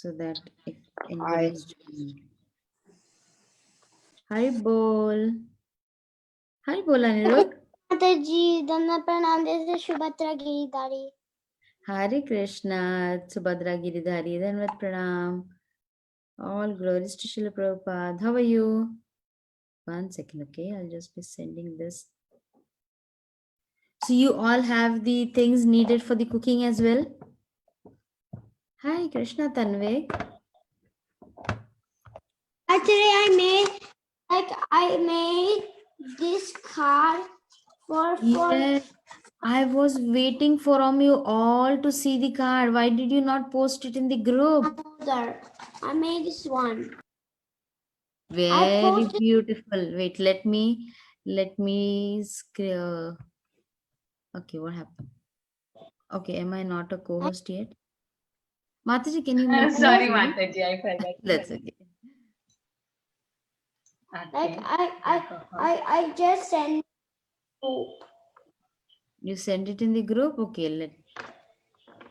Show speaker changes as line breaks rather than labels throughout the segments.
so that if anybody is joining. Hari bol. Hari bol, Anirudh.
Mataji, Dana Pranam, this is Shubhatra Giridhari.
Hare Krishna, Subhadra Giridhari, Dhanvat Pranam. All glories to Srila Prabhupada. How are you? 1 second, okay? I'll just be sending this. So you all have the things needed for the cooking as well? Hi, Krishna Tanvik.
Actually, I made this card for
Yes, I was waiting for you all to see the card. Why did you not post it in the group?
mother. I made this one.
Very
posted-
beautiful. Wait, let me okay, what happened? Okay, am I not a co-host yet? Mataji, can you make
Sorry,
me?
Mataji, I forgot.
That's okay.
Like
Okay.
I just sent you.
You send it in the group? Okay,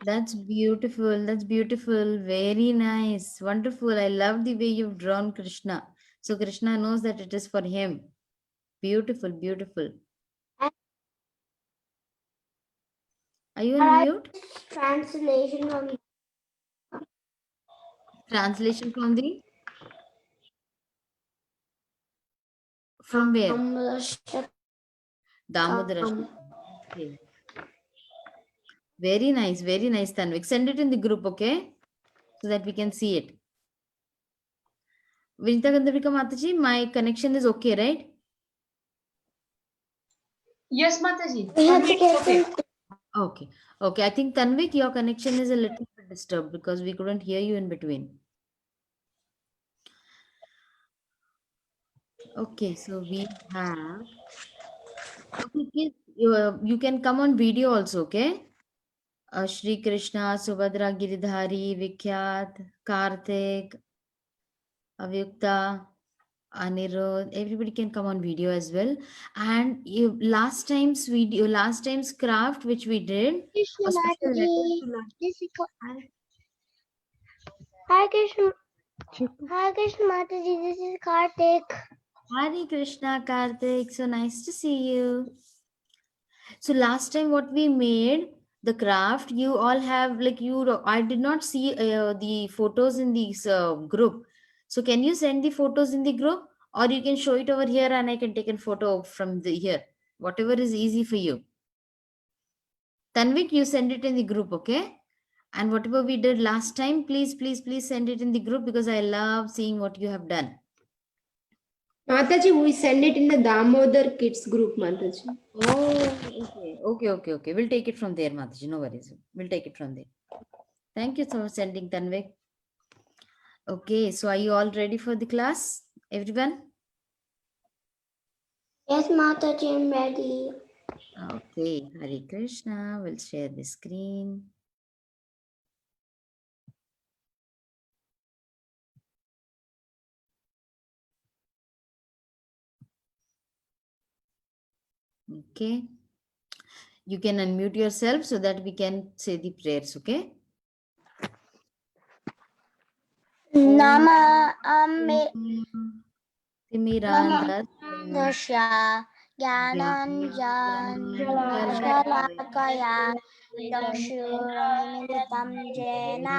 that's beautiful. That's beautiful. Very nice. Wonderful. I love the way you've drawn Krishna. So Krishna knows that it is for him. Beautiful, beautiful. Are you on mute?
Translation from
Translation from the? From where? Damodara. Okay. Very nice, Tanvik. Send it in the group, okay? So that we can see it. Vinita Gandharvika Mataji, my connection is okay, right?
Yes, Mataji.
Okay.
Okay. Okay. I think Tanvik, your connection is a little bit disturbed because we couldn't hear you in between. Okay, so we have. Okay, kids, you can come on video also, okay? Shri Krishna, Subhadra Giridhari, Vikhyat, Karthik, Avyukta, Anirudh, everybody can come on video as well. And last time's craft which we did, a special letter to
Hi Krishna. Hi Krishna Mataji, this is Karthik.
Hare Krishna, Karthik. So nice to see you. So last time what we made, the craft, you all have I did not see the photos in this group. So can you send the photos in the group or you can show it over here and I can take a photo from the here. Whatever is easy for you. Tanvik, you send it in the group, okay? And whatever we did last time, please send it in the group because I love seeing what you have done.
Mataji, we send it in the Damodar Kids group, Mataji.
Oh, okay. We'll take it from there, Mataji. No worries. We'll take it from there. Thank you for sending, Tanvik. Okay, so are you all ready for the class, everyone?
Yes, Mataji, I'm ready.
Okay, Hare Krishna. We'll share the screen. Okay. You can unmute yourself so that we can say the prayers, okay?
Nama Ambe
Timiranda
Dasya Gyananjan Shalakaya Chakshurmilitam Jena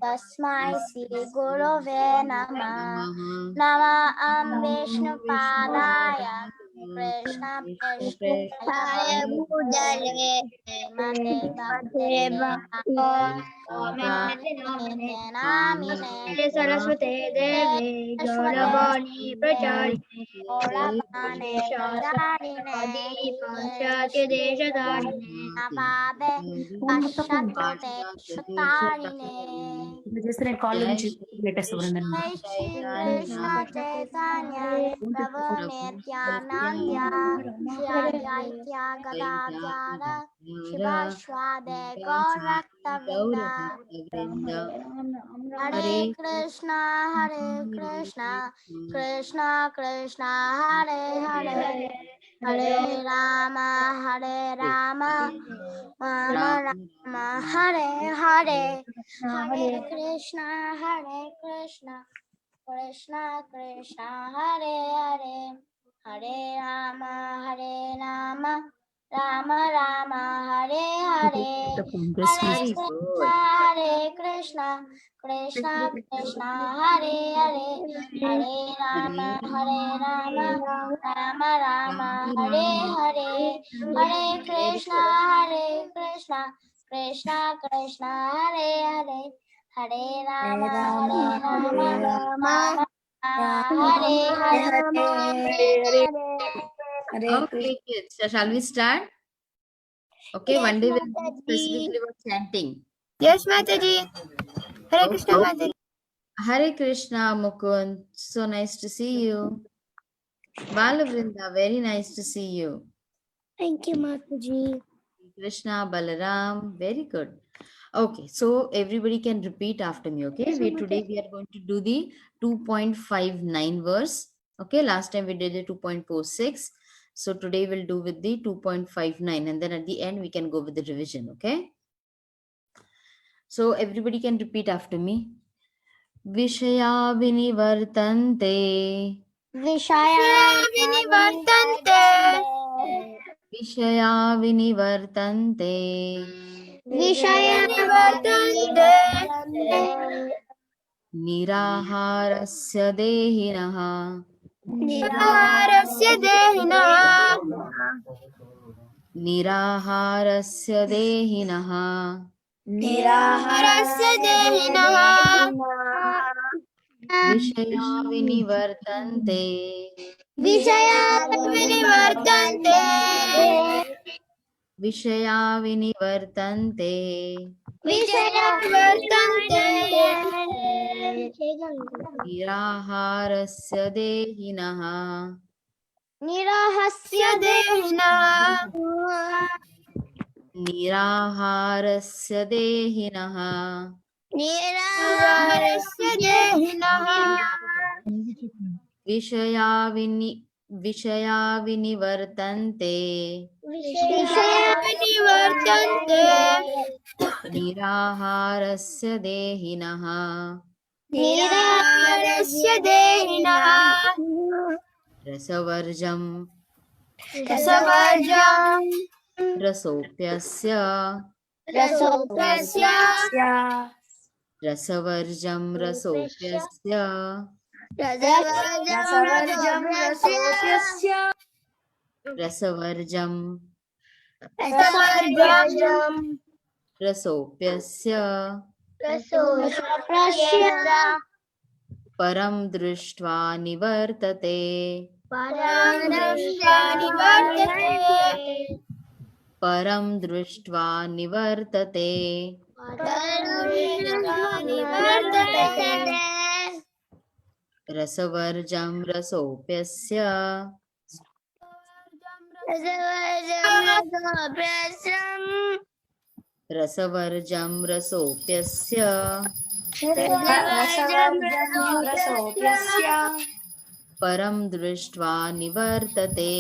Tasmai Sri Gurave Nama Nama Vishnu Padaya Krishna Preshaya Bhujale Mate Bhakti Namine
Saraswate Devi Gauravani Prachari
Oravane Pradharine
Panchatya Deshadarine
Navade Pashatote Shatarine
Just recall and latest
Jai Shri Krishna Chaitanya Prabhu Nityananda Shri Advaita Gadadhara Shivaswade Gaurakta Vrinda Hare Krishna Krishna Krishna Hare Hare Hare Rama, Hare Rama, Rama Rama, Hare Hare, Hare Krishna, Krishna Krishna, Hare Hare, Hare Rama, Rama Rama, Hare Hare, Hare Krishna, Krishna Krishna, Hare Hare, Hare Rama, Rama Rama, Hare Hare, Hare Krishna, Krishna Krishna, Hare Hare, Hare Rama, Rama Hare Hare.
Okay, kids. So shall we start? Okay,
Yes,
one day we'll
Mataji.
do specifically about chanting.
Yes, Mataji. Hare Krishna,
Okay.
Mataji.
Hare Krishna, Mukund. So nice to see you. Balavrinda, very nice to see you.
Thank you, Mataji.
Krishna, Balaram, very good. Okay, so everybody can repeat after me, okay? Today we are going to do the 2.59 verse. Okay, last time we did the 2.46. So today we'll do with the 2.59 and then at the end we can go with the revision, okay? So everybody can repeat after me. Vishaya vinivartante.
Vishaya vinivartante.
Vishaya vinivartante.
Vishaya vinivartante.
Niraharasya dehinaha.
Niraharasya dehinaha.
Niraharasya dehinaha.
Niraharasya dehinaha.
Vishaya vinivartante.
Vishaya vinivartante.
Vishaya vinivartante.
Vishaya vinivartante.
Niraharasya dehinaha.
Nirahasya dehinaha.
Niraharasya dehinaha.
Niraharasya dehinaha.
Vishaya vinivartante.
Vishaya vinivartante.
Niraharasya dehinaha.
Niraharasya dehinaha.
Rasavarjam.
Rasavarjam.
Rasopyasya.
Rasopyasya.
Rasavarjam rasopyasya.
Rasavarjam rasopyasya.
Rasavarjam
Rasavarjam
rasopyasya.
rasopyasya.
Param drishtva nivartate.
Param drishtva nivartate.
Param drishtva nivartate.
Param drishtva nivartate.
Rasavarjam rasopyasya.
Rasavarjam rasopyasya.
Rasavarjam rasopyasya.
Rasavarjam rasopyasya.
Param drishtva nivartate.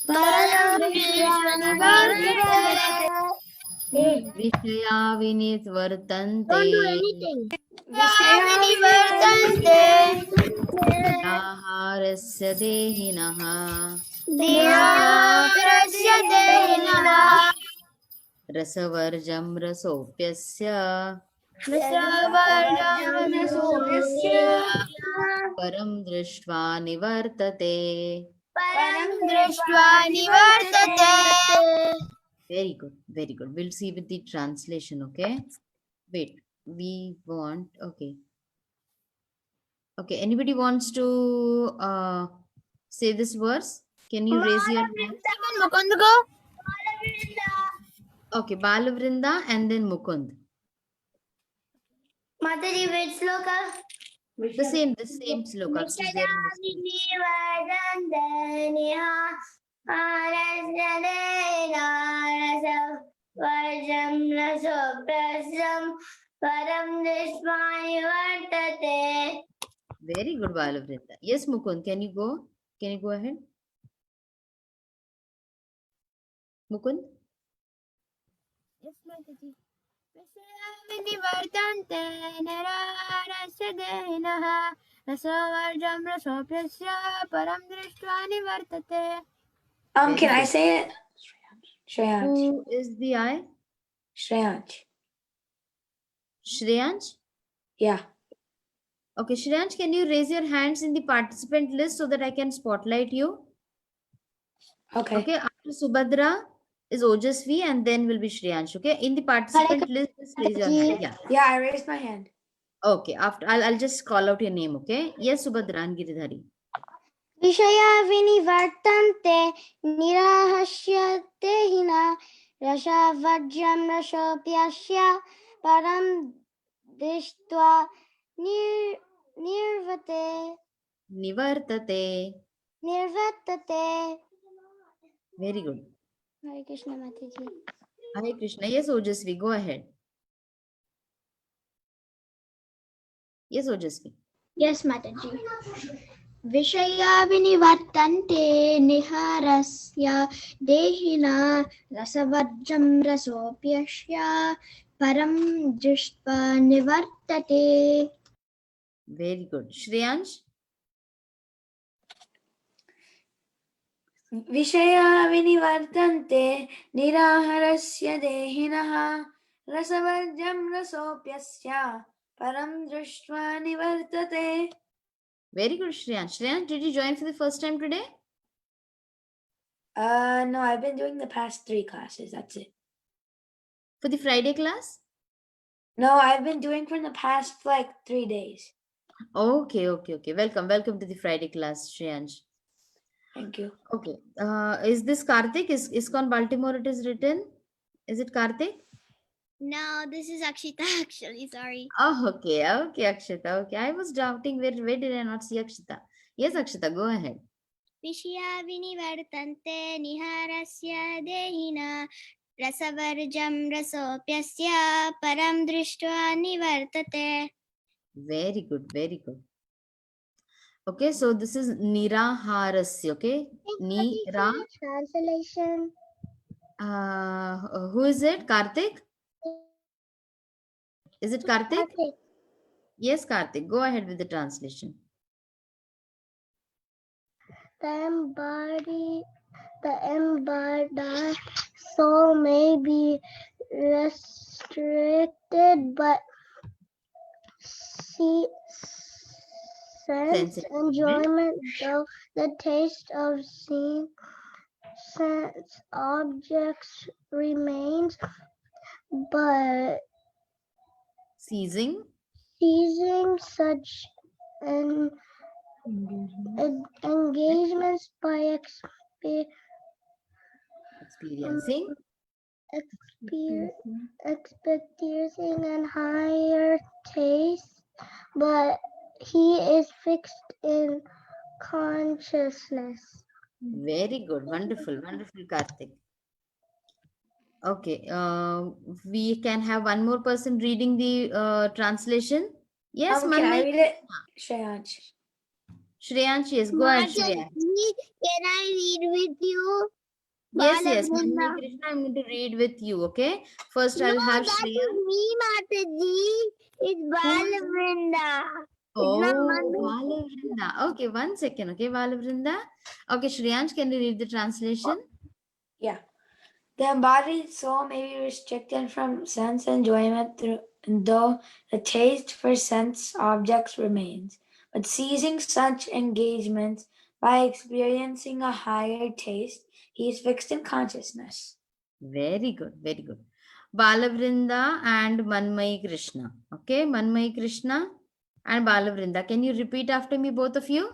Param drishtva nivartate.
Vishaya vinivartante.
Vishaya vinivartante.
Niraharasya dehinaha.
Niraharasya dehinaha.
Rasavarjam rasopyasya.
Rasavarjam rasopyasya.
Param drishtva nivartate.
Param drishtva nivartate.
Very good, very good. We'll see with the translation, okay? Wait, we want, okay. Okay, anybody wants to say this verse? Can you raise your hand?
Mukund go.
Okay, Balavrinda and then Mukund.
Mataji, which sloka?
The same sloka. which is there in the screen. Very good, Balavrinda. Yes, Mukund, can you go? Can you go ahead? Mukund?
Yes, Mataji. विनिवर्तन्ते नरारस्य देहिनः रसवर्जं रसोऽप्यस्य परं दृष्ट्वा निवर्तते.
Very
Can I
good.
say it? Shreyansh.
Who is the I?
Shreyansh.
Shreyansh?
Yeah.
Okay, Shreyansh, can you raise your hands in the participant list so that I can spotlight you?
Okay.
Okay, after Subhadra is Ojasvi and then will be Shreyansh. Okay, in the participant list, just raise your hand. Yeah.
Yeah, I raised my hand.
Okay, after I'll just call out your name. Okay. Yes, Subhadra and Giridhari.
विषया विनिवर्तन्ते निराहस्यते हिना रसावज्रं रसोऽप्यस्य परं दृष्ट्वा निर्वर्तते
Nivartate. Very good.
Hare Krishna Mataji.
Hare Krishna. Yes, Ojasvi, go ahead. Yes, Ojasvi.
Yes, Mataji. विषया विनिवर्तन्ते निहारस्य देहिना रसवर्जं रसोऽप्यस्य परं दृष्ट्वा निवर्तते.
Very good. Shreyansh.
विषया विनिवर्तन्ते निराहारस्य देहिनः रसवर्जं रसोऽप्यस्य परं दृष्ट्वा निवर्तते.
Very good, Shreyansh. Shreyansh, did you join for the first time today?
No, I've been doing the past 3 classes. That's it.
For the Friday class?
No, I've been doing for the past like 3 days.
Okay. Welcome to the Friday class, Shreyansh.
Thank you.
Okay. Is this Karthik? ISKCON Baltimore it is written? Is it Karthik?
No, this is Akshita actually, sorry.
Oh, okay, Akshita. Okay. I was doubting where did I not see Akshita? Yes, Akshita, go ahead.
विषया विनिवर्तन्ते निहारस्य देहिना रसवर्जं रसोऽप्यस्य परं दृष्ट्वा निवर्तते.
Very good. Okay, so this is Niraharasya. Okay, Nira.
Translation.
Who is it? Karthik? Is it Karthik? Yes, Karthik. Go ahead with the translation.
The embodied soul may be restricted, but sense enjoyment, though the taste of seeing sense objects remains, but
Seizing
such engagements by
experiencing
experiencing and higher taste, but he is fixed in consciousness.
very good. Wonderful, Karthik. Okay, we can have one more person reading the translation. Yes,
Can I
Manmay.
read it? Shreyansh.
Shreyansh, yes, go ahead, Shreyansh.
Can I read with you?
Yes,
Balabrinda.
Manmay Krishna, I'm going to read with you, okay? First, I'll have
that
Shreyansh.
is me, Mataji. It's Balabrinda.
Oh,
not Manmay.
Balavrinda. Okay, 1 second, okay, Balavrinda. Okay, Shreyansh, can you read the translation?
Yeah. The embodied soul may be restricted from sense enjoyment though the taste for sense objects remains, but seizing such engagements by experiencing a higher taste, he is fixed in consciousness.
Very good. Balavrinda and Manmay Krishna. Okay, Manmay Krishna and Balavrinda. Can you repeat after me, both of you?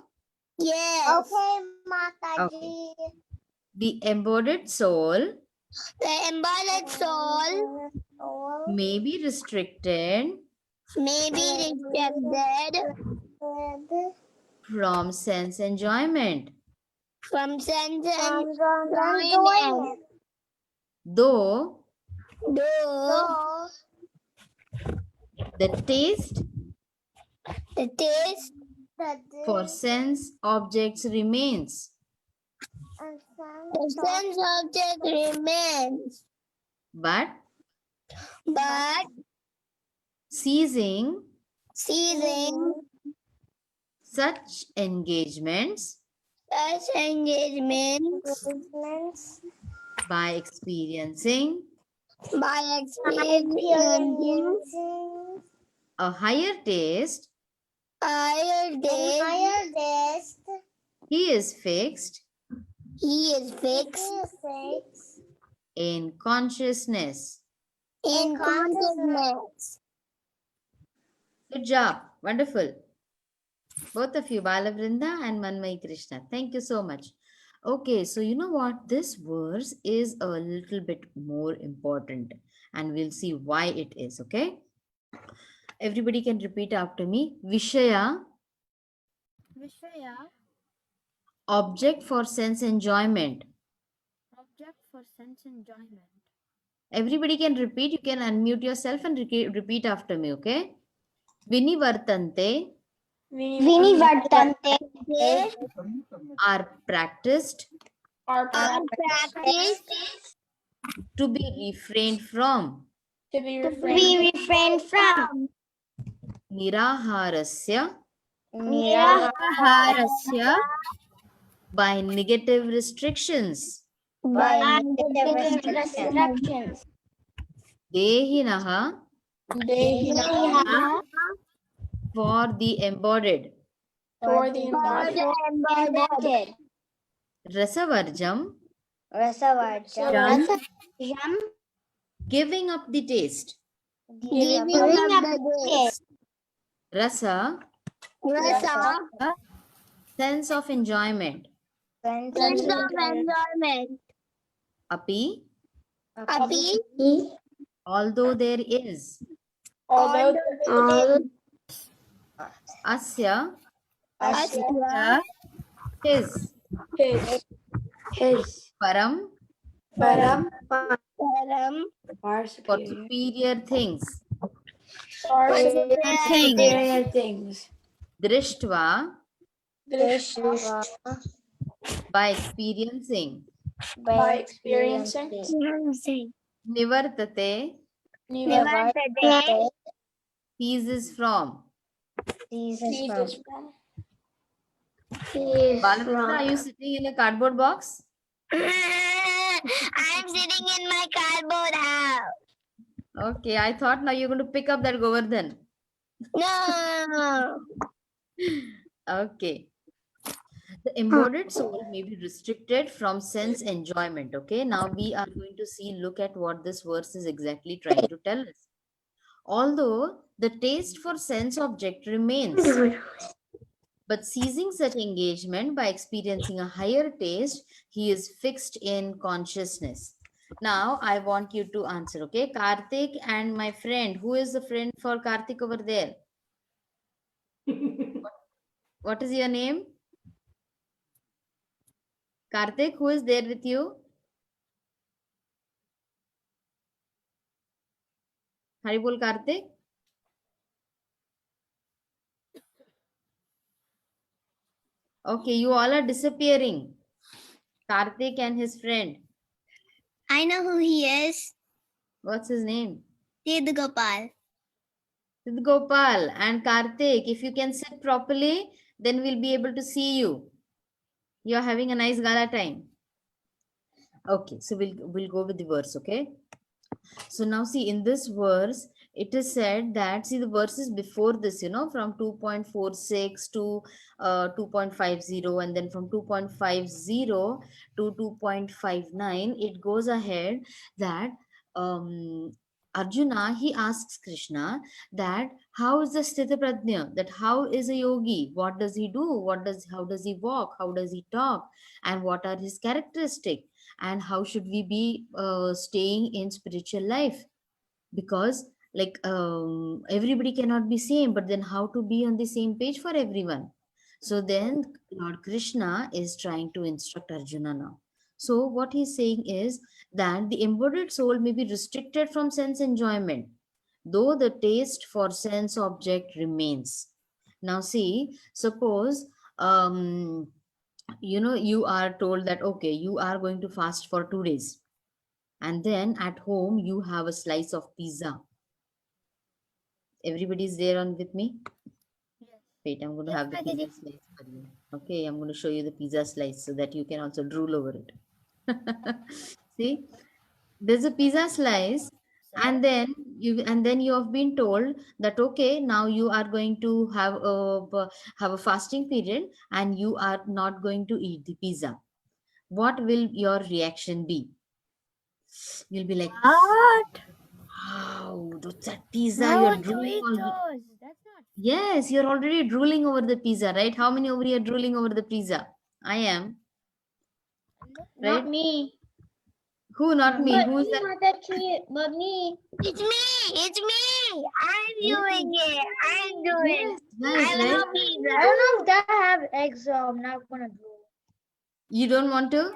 Yes.
Okay, Mataji.
Okay. The embodied soul
The embodied soul
may be restricted
may be rejected
from sense enjoyment,
from sense enjoyment.
though
Though
the taste
the taste
for sense objects remains.
The sense object remains,
but
but
ceasing
ceasing
such engagements
such engagements
by experiencing
by experiencing
a higher taste,
higher taste,
he is fixed
he is fixed
in consciousness.
in consciousness.
Good job. Wonderful. Both of you, Balavrinda and Manmai Krishna. Thank you so much. Okay, so you know what? This verse is a little bit more important and we'll see why it is. Okay. Everybody can repeat after me. Vishaya,
Vishaya,
object for sense enjoyment.
object for sense enjoyment.
Everybody can repeat. You can unmute yourself and repeat after me. Okay. Vinivartante
Vinivartante
are practiced
Are
are practiced
to be refrained from.
to be
to
refrained
be refrained from.
Niraharasya
Niraharasya
by negative restrictions.
by negative restrictions.
Dehinaha
Dehinaha
for the embodied.
for the
for the embodied.
Rasavarjam
Rasavarjam
giving up the taste.
giving up the taste.
Rasa
Rasa
sense of enjoyment.
sense of enjoyment.
Api
Api
although there is.
although
Asya
asya
his.
his
Param
param
param
far
for
superior
superior things.
far
thing.
superior things
Drishtva
Drishva
by experiencing.
by experiencing
Nivartate
Nivartate
ceases from.
ceases from.
Balavrinda, are you sitting in a cardboard box?
I am sitting in my cardboard house.
Okay, I thought now you're going to pick up that Govardhan.
No.
Okay. The embodied soul may be restricted from sense enjoyment. Okay, now we are going to look at what this verse is exactly trying to tell us. Although the taste for sense object remains, but ceasing such engagement by experiencing a higher taste, he is fixed in consciousness. Now I want you to answer. Okay, Karthik and my friend. Who is the friend for Karthik over there? What is your name? Karthik, who is there with you? Haribol Karthik. Okay, you all are disappearing. Karthik and his friend.
I know who he is.
What's his name?
Sid Gopal.
Sid Gopal and Karthik. If you can sit properly, then we'll be able to see you. You're having a nice gala time. Okay, so we'll go with the verse, okay? So now see, in this verse, it is said that, see the verses before this, you know, from 2.46 to 2.50, and then from 2.50 to 2.59, it goes ahead that Arjuna, he asks Krishna that how is the Sthita Prajna, that how is a yogi, what does he do, how does he walk, how does he talk, and what are his characteristics, and how should we be staying in spiritual life, because like everybody cannot be same, but then how to be on the same page for everyone. So then Lord Krishna is trying to instruct Arjuna now. So what he's saying is that the embodied soul may be restricted from sense enjoyment, though the taste for sense object remains. Now see, suppose you are told that, okay, you are going to fast for 2 days. And then at home, you have a slice of pizza. Everybody's there on with me? Wait, I'm going to
Yes,
have the pizza
Mataji.
slice for you. Okay, I'm going to show you the pizza slice so that you can also drool over it. See, there's a pizza slice, and then you have been told that, okay, now you are going to have a fasting period, and you are not going to eat the pizza. What will your reaction be? You'll be like,
What?
wow, that's that pizza.
I
You're
want to
drooling
eat
already.
those. That's not.
Yes, you're already drooling over the pizza, right? How many over here drooling over the pizza? I am,
Not
right?
me.
Who? Not me.
But
Who's
me,
that?
Mataji. But me. It's me. It's me. I'm doing it. I'm doing.
Yes, right,
I
right.
love pizza. I don't know if that have eggs, so I'm not gonna do it.
You don't want to?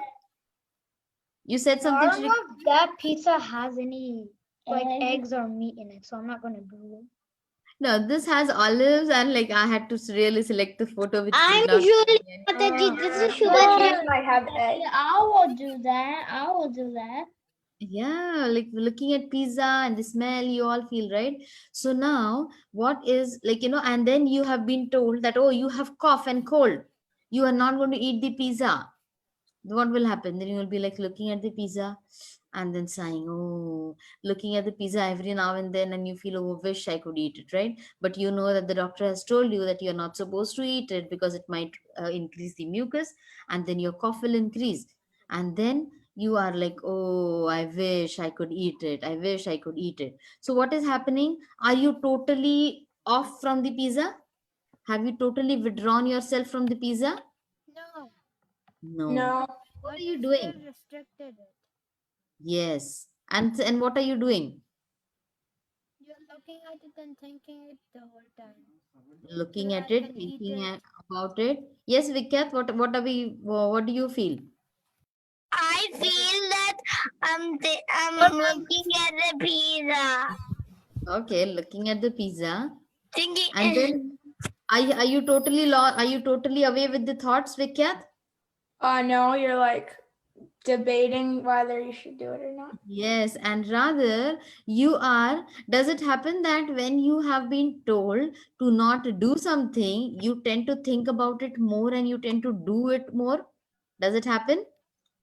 You said
No, I
something,
don't
Shri.
know if that pizza has any like eggs or meat in it, so I'm not gonna do it.
No, this has olives, and like I had to really select the photo which did
I'm
not show
Julie
me any.
Mataji. This is sugar.
might have eggs.
Yeah, I will do that. I will do that.
Yeah, like looking at pizza and the smell, you all feel, right? So now, what is like, and then you have been told that, oh, you have cough and cold. You are not going to eat the pizza. What will happen? Then you will be like looking at the pizza and then sighing, oh, looking at the pizza every now and then, and you feel, oh, wish I could eat it, right? But you know that the doctor has told you that you're not supposed to eat it because it might increase the mucus, and then your cough will increase. And then you are like, oh, I wish I could eat it. I wish I could eat it. So, what is happening? Are you totally off from the pizza? Have you totally withdrawn yourself from the pizza?
No,
No.
No.
What
but
are you
you
doing?
still restricted it.
Yes. And what are you doing?
You're looking at it and thinking it the whole time.
Looking
That
at
I
it,
can eat
thinking
it.
about it. Yes, Vikyat, what do you feel?
I feel that I'm looking at the pizza.
Okay, looking at the pizza.
Thinking.
And then are you totally away with the thoughts, Vikyat?
No, you're like debating whether you should do it or not.
Yes, and rather does it happen that when you have been told to not do something, you tend to think about it more and you tend to do it more? Does it happen?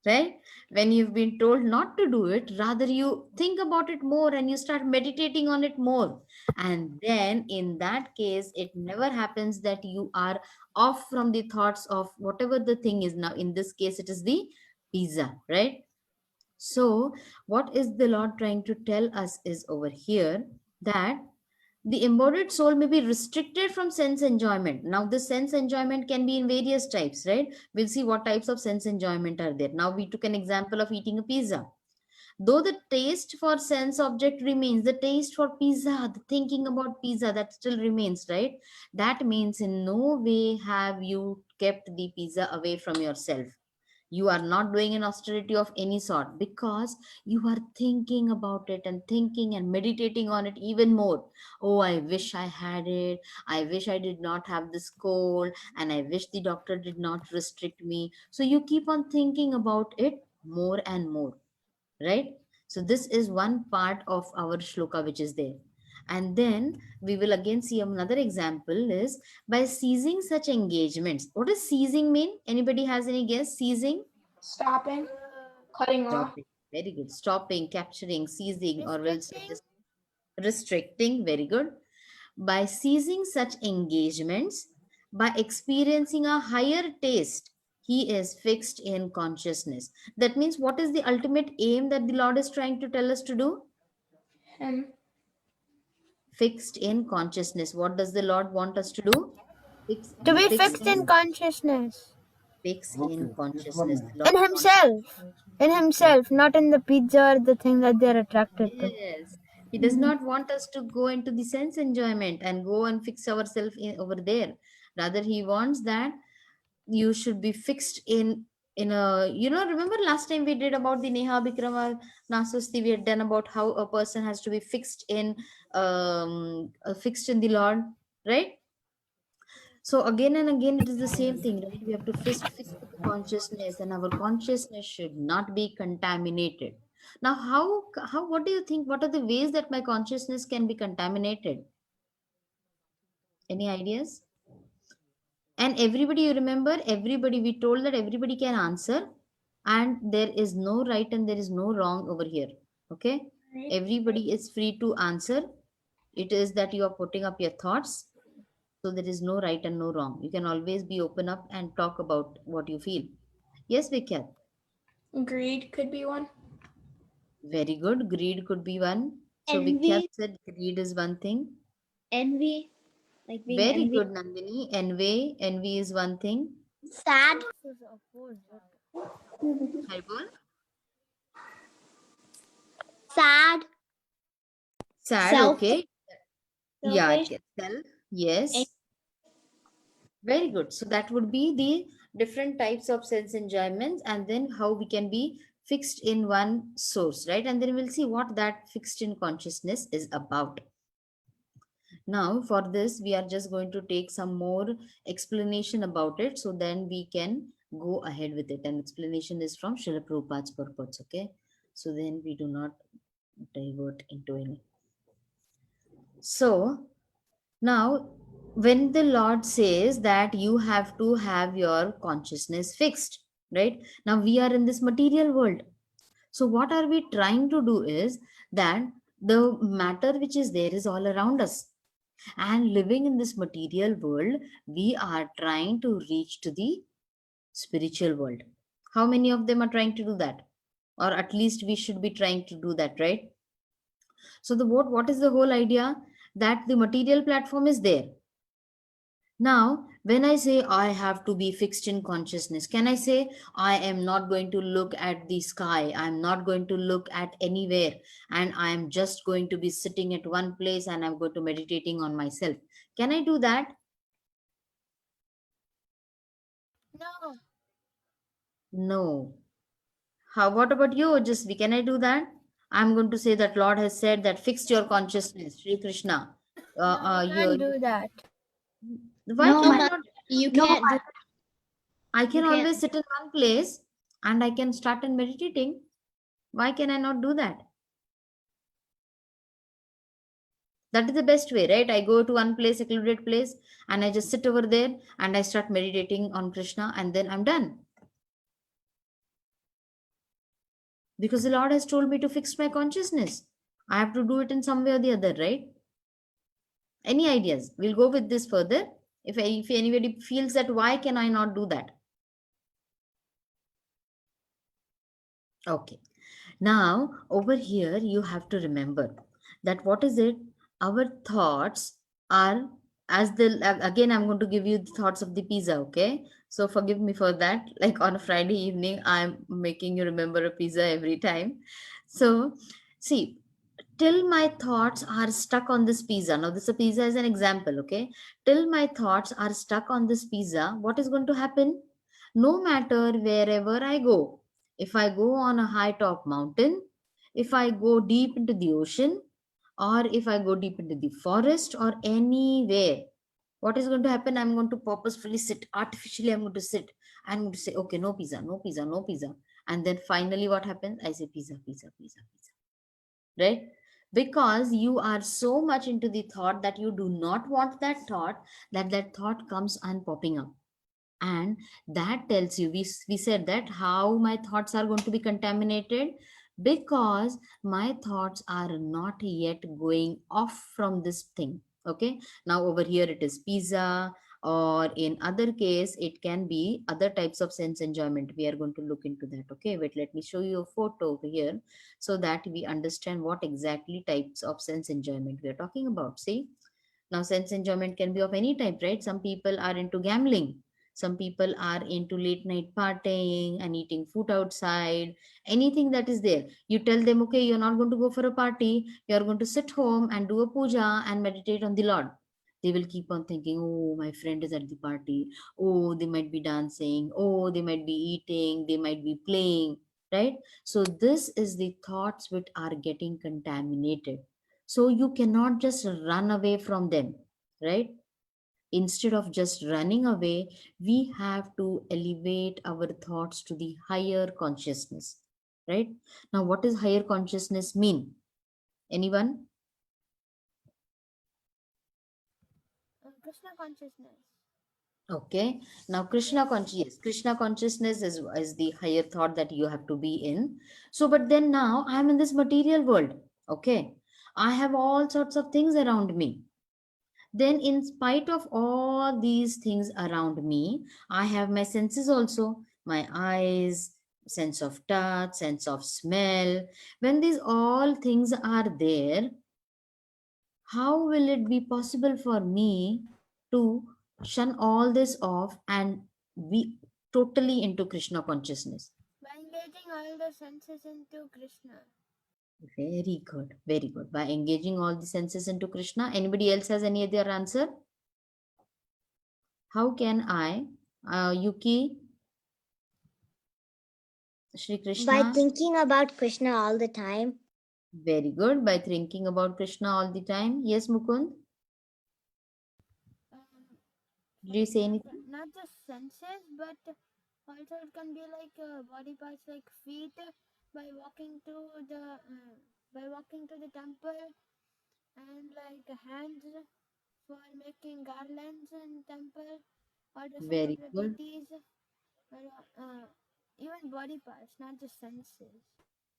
Right? When you've been told not to do it, rather you think about it more and you start meditating on it more. And then in that case, it never happens that you are off from the thoughts of whatever the thing is. Now, in this case, it is the pizza, right? So, what is the Lord trying to tell us is over here that the embodied soul may be restricted from sense enjoyment. Now, the sense enjoyment can be in various types, right? We'll see what types of sense enjoyment are there. Now, we took an example of eating a pizza. Though the taste for sense object remains, the taste for pizza, the thinking about pizza, that still remains, right? That means in no way have you kept the pizza away from yourself. You are not doing an austerity of any sort because you are thinking about it and thinking and meditating on it even more. Oh, I wish I had it. I wish I did not have this cold, and I wish the doctor did not restrict me. So you keep on thinking about it more and more, right? So this is one part of our shloka which is there. And then we will again see another example is by seizing such engagements. What does seizing mean? Anybody has any guess? Seizing?
Stopping, cutting off.
Stopping. Very good. Stopping, capturing, seizing, or will say
Restricting.
this restricting. Very good. By seizing such engagements, by experiencing a higher taste, he is fixed in consciousness. That means, what is the ultimate aim that the Lord is trying to tell us to do?
And
Fixed in consciousness. What does the Lord want us to do?
To be
Fix
fixed in consciousness.
fix in consciousness. The
In
Lord wants.
himself. In himself, not in the pizza or the thing that they're attracted to.
Yes. He does not want us to go into the sense enjoyment and go and fix ourselves over there. Rather, he wants that you should be fixed in a, remember last time we did about the Neha Bikrama Nasusti, we had done about how a person has to be fixed in the Lord, right? So again and again, it is the same thing, right? We have to fix the consciousness, and our consciousness should not be contaminated. Now, how, what do you think? What are the ways that my consciousness can be contaminated? Any ideas? And everybody, you remember, everybody, we told that everybody can answer, and there is no right and there is no wrong over here. Okay? Everybody is free to answer. It is that you are putting up your thoughts. So there is no right and no wrong. You can always be open up and talk about what you feel. Yes, Vikyat.
Greed could be one.
Very good. Greed could be one. So
Envy.
Vikyat said greed is one thing.
Envy. Like being
Very
envy.
good, Nandini. Envy is one thing.
Sad.
Haribol?
Sad.
Sad,
Self-
okay. Yeah,
Selfish.
self. Yes. Very good. So that would be the different types of sense enjoyments, and then how we can be fixed in one source, right? And then we'll see what that fixed in consciousness is about. Now, for this, we are just going to take some more explanation about it, so then we can go ahead with it. And explanation is from Srila Prabhupada's purpose, okay? So then we do not divert into any. So now, when the Lord says that you have to have your consciousness fixed, right? Now we are in this material world. So what are we trying to do is that the matter which is there is all around us. And living in this material world, we are trying to reach to the spiritual world. How many of them are trying to do that? Or at least we should be trying to do that, right? So the what is the whole idea? That the material platform is there. Now, when I say I have to be fixed in consciousness, can I say I am not going to look at the sky? I'm not going to look at anywhere, and I'm just going to be sitting at one place and I'm going to meditating on myself. Can I do that?
No.
No. How, what about you, Ojasvi? Can I do that? I'm going to say that Lord has said that fixed your consciousness, Sri Krishna.
Can't do that.
Why
No,
can I
ma-
not?
You
No,
can't do.
I can
You can't.
always sit in one place and I can start in meditating. Why can I not do that? That is the best way, right? I go to one place, secluded place, and I just sit over there and I start meditating on Krishna, and then I'm done. Because the Lord has told me to fix my consciousness. I have to do it in some way or the other, right? Any ideas? We'll go with this further. If anybody feels that, why can I not do that? Okay. Now, over here, you have to remember that what is it? Our thoughts are, as the, again, I'm going to give you the thoughts of the pizza, okay? So forgive me for that. Like on a Friday evening, I'm making you remember a pizza every time. So, see, till my thoughts are stuck on this pizza. Now, this pizza is an example, okay? Till my thoughts are stuck on this pizza, what is going to happen? No matter wherever I go, if I go on a high top mountain, if I go deep into the ocean, or if I go deep into the forest or anywhere, what is going to happen? I'm going to purposefully sit, artificially, I'm going to sit. I'm going to say, okay, no pizza, no pizza, no pizza. And then finally, what happens? I say pizza, pizza, pizza, pizza. Right? Because you are so much into the thought that you do not want that thought, that thought comes and popping up. And that tells you, we said that how my thoughts are going to be contaminated, because my thoughts are not yet going off from this thing. Okay, now over here it is pizza, or in other case it can be other types of sense enjoyment. We are going to look into that. Okay, wait, let me show you a photo over here so that we understand what exactly types of sense enjoyment we are talking about. See, now sense enjoyment can be of any type, right? Some people are into gambling, some people are into late night partying and eating food outside, anything that is there. You tell them, okay, you're not going to go for a party, you're going to sit home and do a puja and meditate on the Lord. They will keep on thinking, oh, my friend is at the party. Oh, they might be dancing. Oh, they might be eating. They might be playing, right? So this is the thoughts which are getting contaminated. So you cannot just run away from them, right? instead of just running away, we have to elevate our thoughts to the higher consciousness, right? Now, what does higher consciousness mean? Anyone?
Krishna consciousness.
Okay. Now, Krishna consciousness is the higher thought that you have to be in. So, but then now I'm in this material world. Okay. I have all sorts of things around me. Then, in spite of all these things around me, I have my senses also, my eyes, sense of touch, sense of smell. When these all things are there, how will it be possible for me to shun all this off and be totally into Krishna consciousness?
By engaging all the senses into Krishna.
Very good, very good. By engaging all the senses into Krishna. Anybody else has any other answer? How can I, Yuki, Shri
By
Krishna?
thinking about Krishna all the time.
Very good. By thinking about Krishna all the time. Yes, Mukund? Did you say anything?
Not just senses, but also it can be like body parts like feet by walking to the temple, and like hands for making garlands in temple or dressing up
Very
the
good.
deities, or even body parts, not just senses.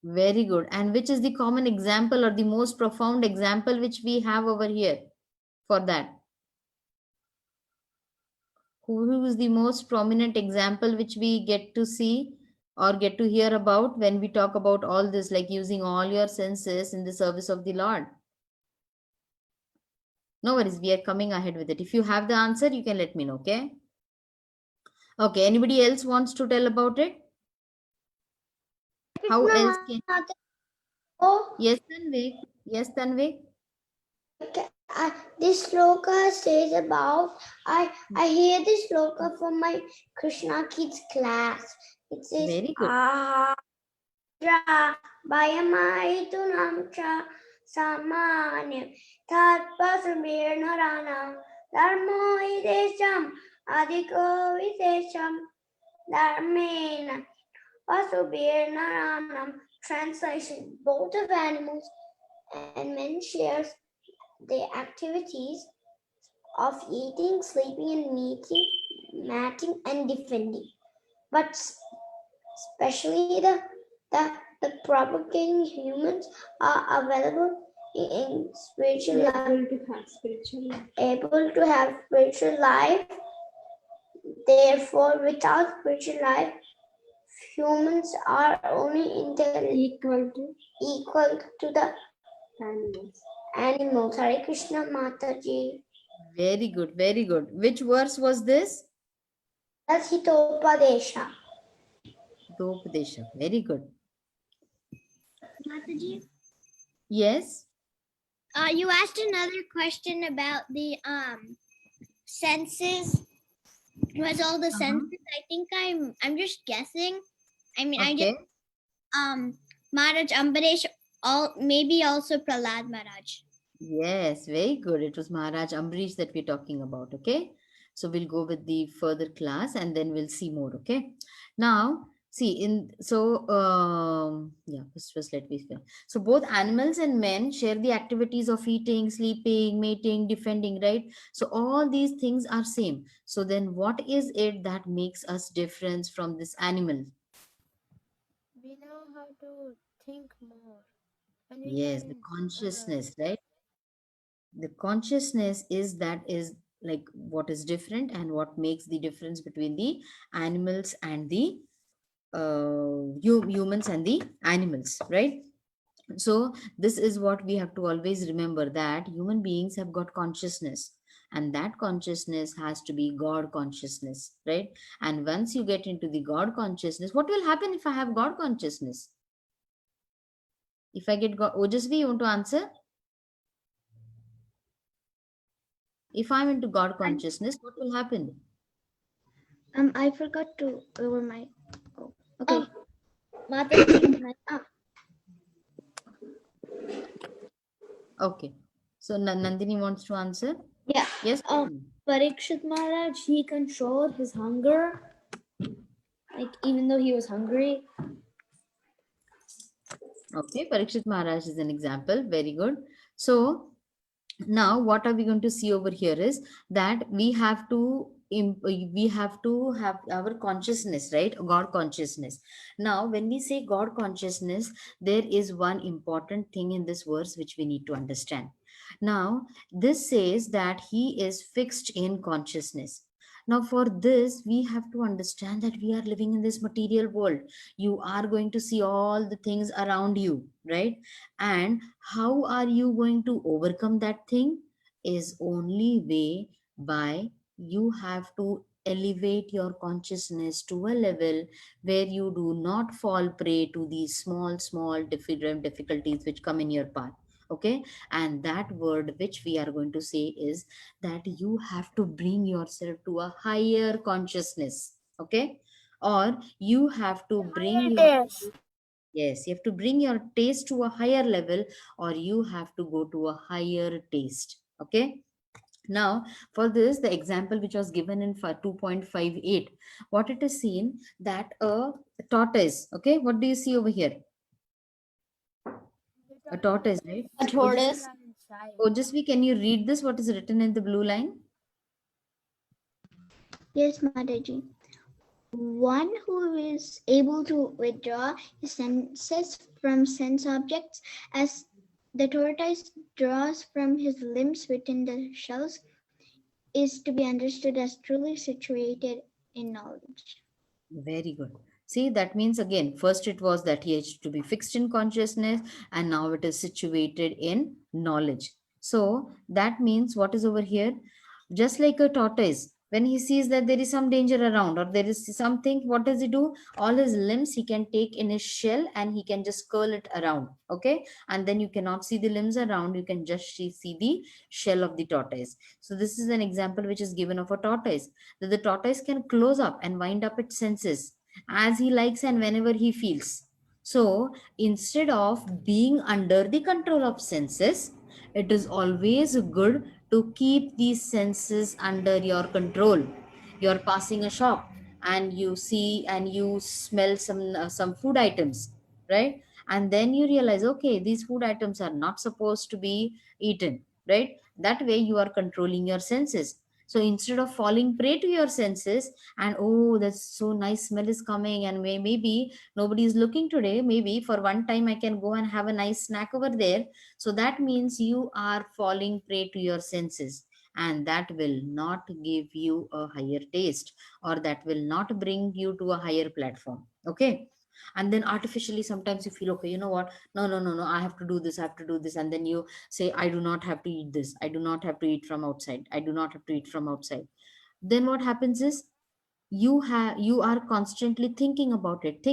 Very good. And which is the common example or the most profound example which we have over here for that? Who is the most prominent example which we get to see or get to hear about when we talk about all this, like using all your senses in the service of the Lord? No worries, we are coming ahead with it. If you have the answer, you can let me know, okay? Okay, anybody else wants to tell about it? How else can...
Oh,
Yes, Tanvik. Yes, Tanvik.
this sloka says about I hear this sloka from my Krishna kids class. It says
Very good.
Bayamaitunam cha samanyam Tatpasubir naranam Dharmo idesham Adiko videsham Dharmena Pasubir naranam. Translation: both of animals and men shares the activities of eating, sleeping, and meeting, matting, and defending. But especially the propagating humans are available in spiritual life, able to have spiritual life. Therefore, without spiritual life, humans are only equal to the animals. Hare Krishna Mataji.
Very good. Very good. Which verse was this?
That's Hitopadesha.
Dopadesha. Very good.
Mataji,
Yes.
you asked another question about the senses. Was all the senses? I think I'm just guessing. I mean, I just
Okay.
Maharaj Ambaresh, maybe also Prahlad Maharaj.
Yes, very good. It was Maharaj Ambrish that we're talking about. Okay. So we'll go with the further class and then we'll see more. Okay. Now, see, yeah, first let me explain. So both animals and men share the activities of eating, sleeping, mating, defending, right? So all these things are same. So then what is it that makes us different from this animal?
We know how to think more. And we
Yes, the
can,
consciousness, right? The consciousness is like what is different and what makes the difference between the animals and the humans and the animals, right? So this is what we have to always remember, that human beings have got consciousness, and that consciousness has to be God consciousness, right? And once you get into the God consciousness, what will happen if I have God consciousness? If I get God, Ojasvi, you want to answer? If I'm into God consciousness, what will happen?
I forgot to lower my. Oh, okay. Mataji.
Okay. So Nandini wants to answer.
Yeah.
Yes.
Parikshit Maharaj, he controlled his hunger, like even though he was hungry.
Okay, Parikshit Maharaj is an example. Very good. So now what are we going to see over here is that we have to have our consciousness, right? God consciousness. Now when we say God consciousness, there is one important thing in this verse which we need to understand. Now this says that he is fixed in consciousness. Now for this we have to understand that we are living in this material world. You are going to see all the things around you, right? And how are you going to overcome that thing? Is only way by you have to elevate your consciousness to a level where you do not fall prey to these small different difficulties which come in your path. Okay, and that word which we are going to say is that you have to bring yourself to a higher consciousness. Okay, or you have to bring your, yes, you have to bring your taste to a higher level, or you have to go to a higher taste. Okay. Now, for this, the example which was given in 2.58, what it is seen that a tortoise, okay, what do you see over here? A tortoise, right?
A tortoise.
Ojasvi, can you read this? What is written in the blue line?
Yes, Mataji. One who is able to withdraw his senses from sense objects as the tortoise draws from his limbs within the shells is to be understood as truly situated in knowledge.
Very good. See, that means again, first it was that he has to be fixed in consciousness, and now it is situated in knowledge. So that means what is over here? Just like a tortoise, when he sees that there is some danger around or there is something, what does he do? All his limbs he can take in his shell and he can just curl it around. Okay. And then you cannot see the limbs around, you can just see the shell of the tortoise. So this is an example which is given of a tortoise, that the tortoise can close up and wind up its senses as he likes and whenever he feels. So instead of being under the control of senses, it is always good to keep these senses under your control. You're passing a shop and you see and you smell some food items, right? And then you realize, okay, these food items are not supposed to be eaten, right? That way you are controlling your senses. So instead of falling prey to your senses and, oh, that's so nice smell is coming, and maybe nobody is looking today, maybe for one time I can go and have a nice snack over there. So that means you are falling prey to your senses, and that will not give you a higher taste, or that will not bring you to a higher platform. Okay. And then artificially sometimes you feel, okay, you know what, no, I have to do this, I have to do this, and then you say, I do not have to eat this, I do not have to eat from outside, I do not have to eat from outside. Then what happens is you are constantly thinking about it,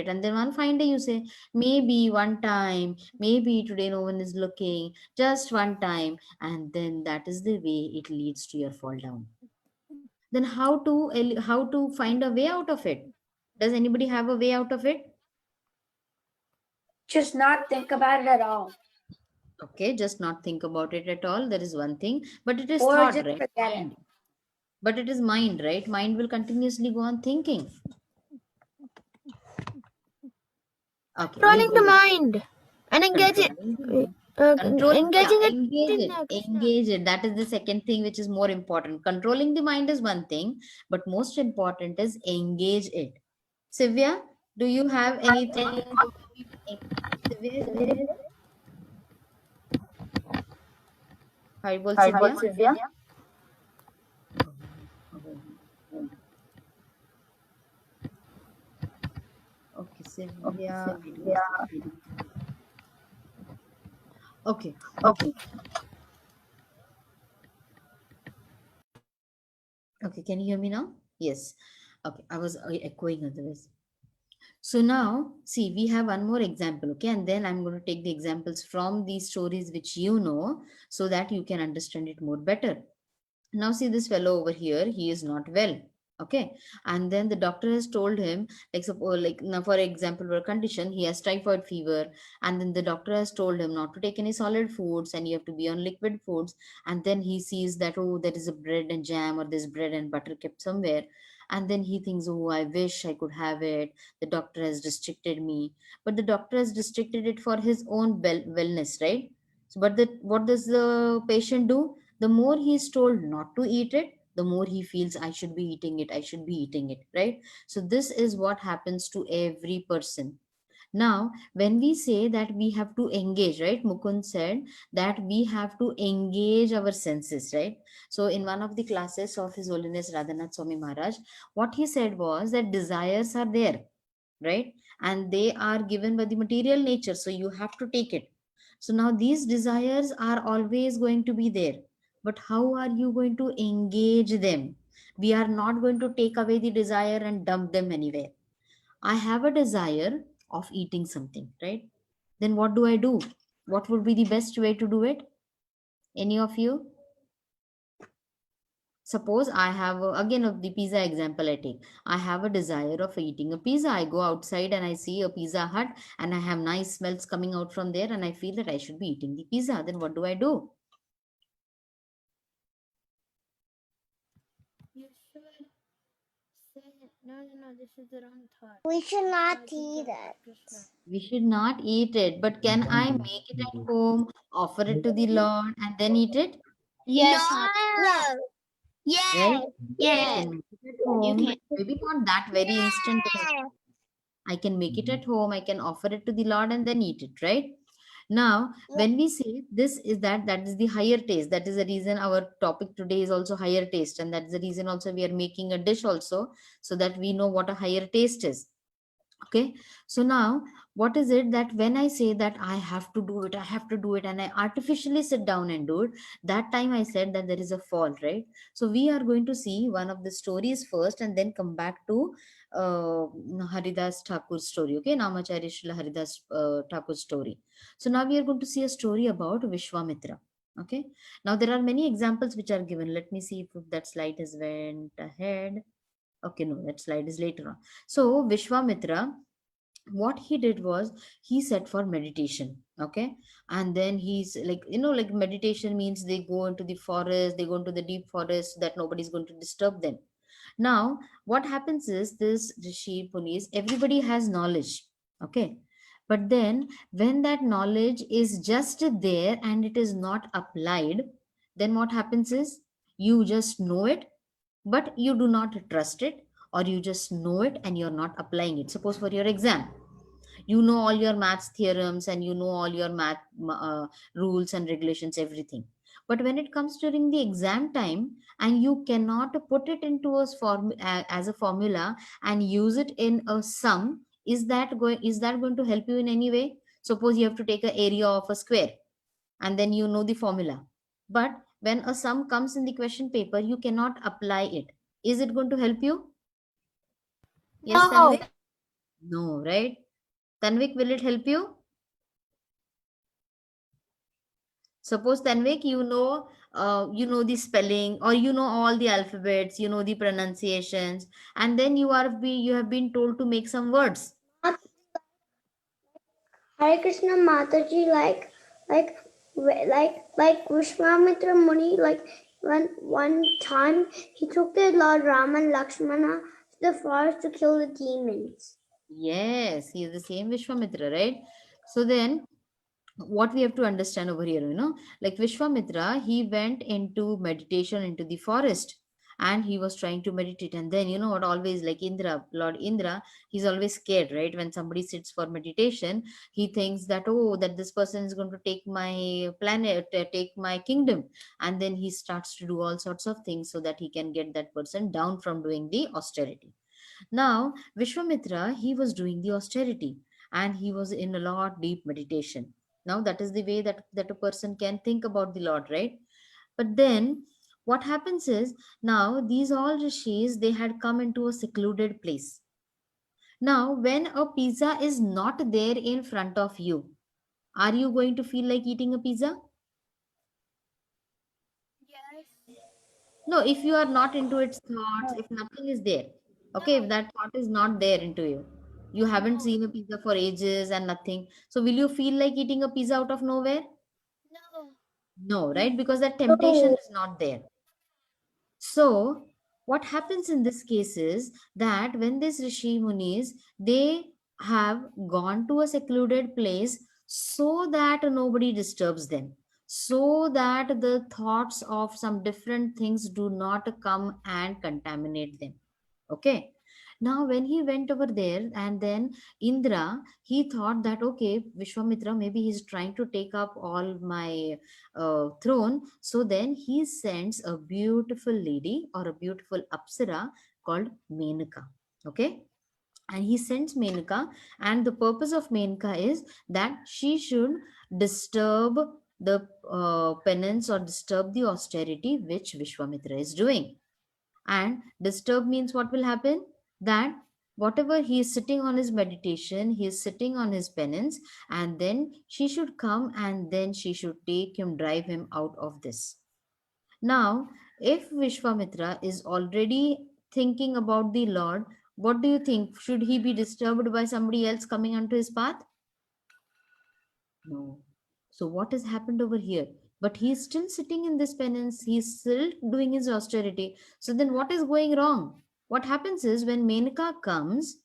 and then one fine day you say, maybe one time, maybe today no one is looking, just one time, and then that is the way it leads to your fall down. Then how to find a way out of it? Does anybody have a way out of it?
Just not think about it at all.
Okay, just not think about it at all, there is one thing, but it is
Or
thought,
just
right?
forget it.
Mind. But it is mind, right? Mind will continuously go on thinking. Okay,
Controlling
we'll
the
go with
mind and engaging,
controlling the mind.
engaging it
Engage
in
it,
action.
engage it. That is the second thing which is more important. Controlling the mind is one thing, but most important is engage it. Sivya, do you have anything? Sivya is there? Hi, bol Sivya. Okay, Sivya. Okay, okay. Okay, can you hear me now? Yes. Okay, I was echoing otherwise. So now, see, we have one more example, okay? And then I'm going to take the examples from these stories which you know, so that you can understand it more better. Now see this fellow over here, he is not well. Okay, and then the doctor has told him, like suppose, like now for example, for a condition, he has typhoid fever, and then the doctor has told him not to take any solid foods and you have to be on liquid foods. And then he sees that, oh, there is a bread and jam or this bread and butter kept somewhere, and then he thinks, oh, I wish I could have it. The doctor has restricted me, but the doctor has restricted it for his own wellness, right? So, but what does the patient do? The more he is told not to eat it, the more he feels, I should be eating it, I should be eating it, right? So this is what happens to every person. Now when we say that we have to engage, right, Mukund said that we have to engage our senses, right? So in one of the classes of His Holiness Radhanath Swami Maharaj, what he said was that desires are there, right, and they are given by the material nature, so you have to take it. So now these desires are always going to be there, but how are you going to engage them? We are not going to take away the desire and dump them anywhere. I have a desire of eating something, right? Then what do I do? What would be the best way to do it? Any of you? Suppose I have again of the pizza example I take. I have a desire of eating a pizza. I go outside and I see a Pizza Hut and I have nice smells coming out from there and I feel that I should be eating the pizza. Then what do I do?
You should say, no, this is the wrong thought.
We should not
According to
eat it.
Krishna.
We should not eat it, but can I make it at home, offer it to the Lord, and then eat it?
Yes. No. Yes.
Right?
Yes.
I can make it at home.
can.
Maybe not that very instant. I can make it at home. I can offer it to the Lord and then eat it, right? Now, when we say this is that is the higher taste. That is the reason our topic today is also higher taste. And that's the reason also we are making a dish also so that we know what a higher taste is. Okay, so now what is it that when I say that I have to do it, I have to do it, and I artificially sit down and do it, that time I said that there is a fall, right? So we are going to see one of the stories first and then come back to Haridas Thakur's story. Okay, Namacharya Srila Haridas Thakur's story. So now we are going to see a story about Vishwamitra. Okay, now there are many examples which are given. Let me see if that slide has went ahead. Okay, no, that slide is later on. So Vishwamitra, what he did was he set for meditation. Okay, and then he's like, like meditation means they go into the forest, they go into the deep forest so that nobody's going to disturb them. Now what happens is this Rishi Punis, everybody has knowledge. Okay, but then when that knowledge is just there and it is not applied, then what happens is you just know it but you do not trust it, or you just know it and you're not applying it. Suppose for your exam, you know all your maths theorems and you know all your math rules and regulations, everything, but when it comes during the exam time and you cannot put it into as a formula and use it in a sum, is that going to help you in any way? Suppose you have to take an area of a square and then you know the formula, but when a sum comes in the question paper you cannot apply it. Is it going to help you? Yes, Tanvik? No, right? Tanvik, will it help you? Suppose Tanvik, you know the spelling, or you know all the alphabets, you know the pronunciations, and then you have been told to make some words.
Hare Krishna Mataji, like Vishwamitra Muni, like when one time he took the Lord Rama and Lakshmana to the forest to kill the demons.
Yes, he is the same Vishwamitra, right? So then what we have to understand over here, like Vishwamitra, he went into meditation into the forest and he was trying to meditate. And then, what, always like Lord Indra, he's always scared, right? When somebody sits for meditation, he thinks that, oh, that this person is going to take my planet, take my kingdom. And then he starts to do all sorts of things so that he can get that person down from doing the austerity. Now, Vishwamitra, he was doing the austerity and he was in a lot deep meditation. Now, that is the way that a person can think about the Lord, right? But then what happens is now these all rishis, they had come into a secluded place. Now, when a pizza is not there in front of you, are you going to feel like eating a pizza?
Yes.
No, if you are not into its thoughts, if nothing is there, okay, if that thought is not there into you, you haven't seen a pizza for ages and nothing. So will you feel like eating a pizza out of nowhere?
No.
No, right? Because that temptation is not there. So what happens in this case is that when these Rishi Munis, they have gone to a secluded place so that nobody disturbs them, so that the thoughts of some different things do not come and contaminate them. Okay. Now, when he went over there, and then Indra, he thought that okay, Vishwamitra, maybe he's trying to take up all my throne. So then he sends a beautiful lady or a beautiful Apsara called Menaka. Okay. And he sends Menaka, and the purpose of Menaka is that she should disturb the penance or disturb the austerity which Vishwamitra is doing. And disturb means what will happen? That whatever he is sitting on his meditation, he is sitting on his penance, and then she should come and then she should take him, drive him out of this. Now, if Vishwamitra is already thinking about the Lord, what do you think? Should he be disturbed by somebody else coming onto his path? No. So what has happened over here? But he is still sitting in this penance. He is still doing his austerity. So then what is going wrong? What happens is when Menaka comes,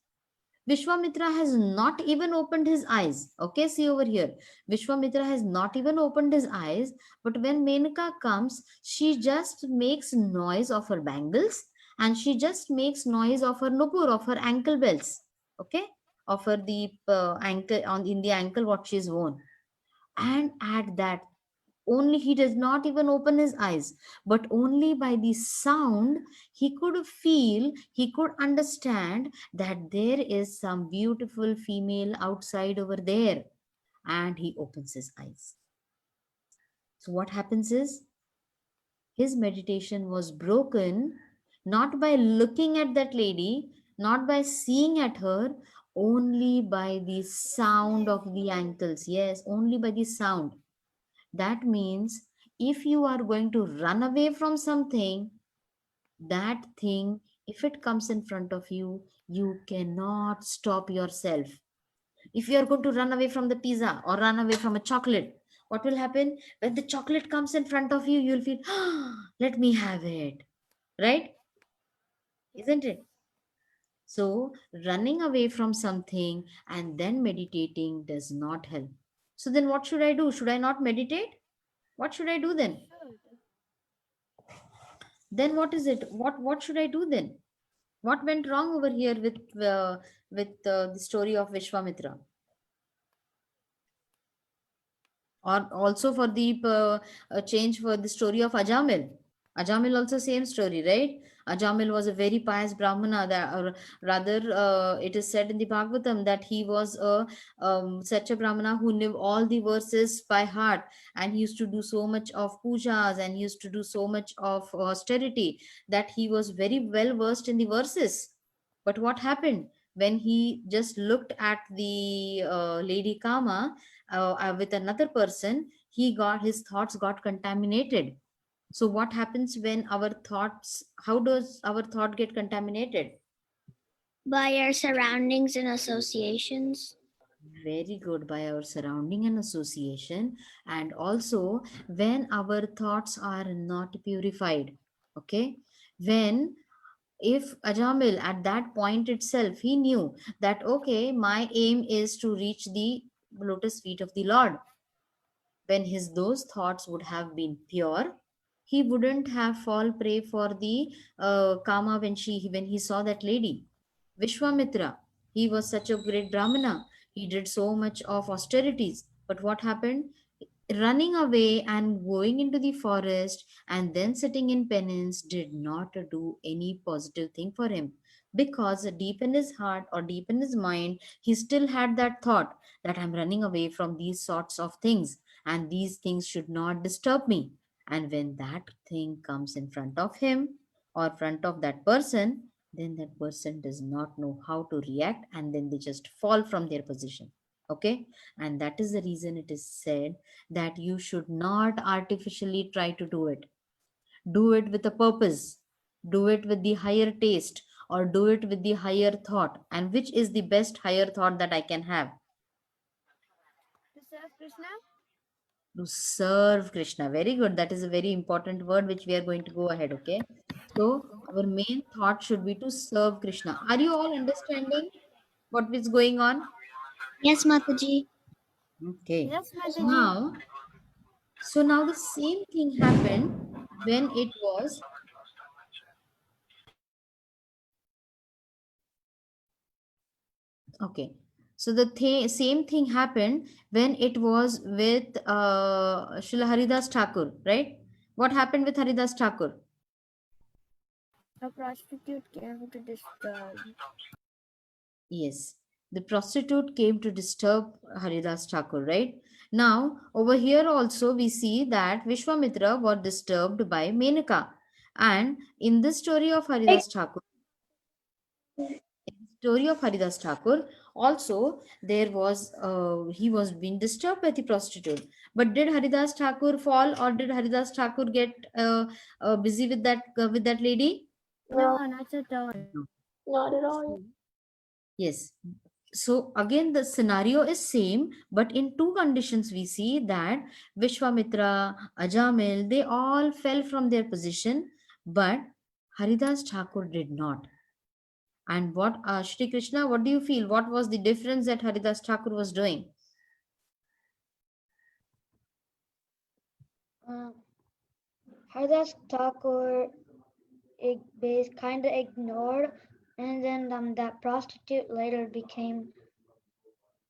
Vishwamitra has not even opened his eyes. Okay, see over here. Vishwamitra has not even opened his eyes. But when Menaka comes, she just makes noise of her bangles, and she just makes noise of her nupur, of her ankle bells. Okay, of her the ankle on in the ankle what she's worn. And at that, only he does not even open his eyes, but only by the sound he could feel, he could understand that there is some beautiful female outside over there. And he opens his eyes. So what happens is his meditation was broken, not by looking at that lady, not by seeing at her, only by the sound of the ankles. Yes, only by the sound. That means if you are going to run away from something, that thing, if it comes in front of you, you cannot stop yourself. If you are going to run away from the pizza or run away from a chocolate, what will happen? When the chocolate comes in front of you, you'll feel, let me have it. Right? Isn't it? So, running away from something and then meditating does not help. So, then what should I do? Should I not meditate? What should I do then? Then what is it? What should I do then? What went wrong over here with the story of Vishwamitra? Or also for the change for the story of Ajamil. Ajamil also same story, right? Ajamil was a very pious brahmana, that, or rather it is said in the Bhagavatam that he was a such a brahmana who knew all the verses by heart, and he used to do so much of pujas and he used to do so much of austerity that he was very well versed in the verses. But what happened when he just looked at the lady Kama with another person, he got his thoughts got contaminated. So what happens when our thoughts, how does our thought get contaminated?
By our surroundings and associations.
Very good, by our surrounding and association, and also when our thoughts are not purified. Okay, when if Ajamil at that point itself he knew that okay, my aim is to reach the lotus feet of the Lord, when his those thoughts would have been pure, he wouldn't have fall prey for the kama when he saw that lady Vishwamitra. He was such a great brahmana, he did so much of austerities, but what happened? Running away and going into the forest and then sitting in penance did not do any positive thing for him, because deep in his heart or deep in his mind he still had that thought that I'm running away from these sorts of things, and these things should not disturb me. And when that thing comes in front of him or front of that person, then that person does not know how to react, and then they just fall from their position. Okay, and that is the reason it is said that you should not artificially try to do it. Do it with a purpose. Do it with the higher taste, or do it with the higher thought. And which is the best higher thought that I can have?
To serve Krishna?
To serve Krishna. Very good. That is a very important word which we are going to go ahead. Okay. So our main thought should be to serve Krishna. Are you all understanding what is going on?
Yes, Mataji.
Okay.
Yes,
So
Mataji.
now the same thing happened when it was okay. So the same thing happened when it was with Srila Haridas Thakur, right? What happened with Haridas Thakur?
A prostitute came to disturb.
Yes, the prostitute came to disturb Haridas Thakur, right? Now, over here also we see that Vishwamitra got disturbed by Menaka. And in this story of Haridas Thakur, also there was he was being disturbed by the prostitute. But did Haridas Thakur fall, or did Haridas Thakur get busy with that lady?
No, not at all.
No.
Not at all.
Yes. So again, the scenario is same, but in two conditions we see that Vishwamitra, Ajamil, they all fell from their position, but Haridas Thakur did not. And what, Shri Krishna, what do you feel? What was the difference that Haridas Thakur was doing?
Haridas Thakur kind of ignored, and then that prostitute later became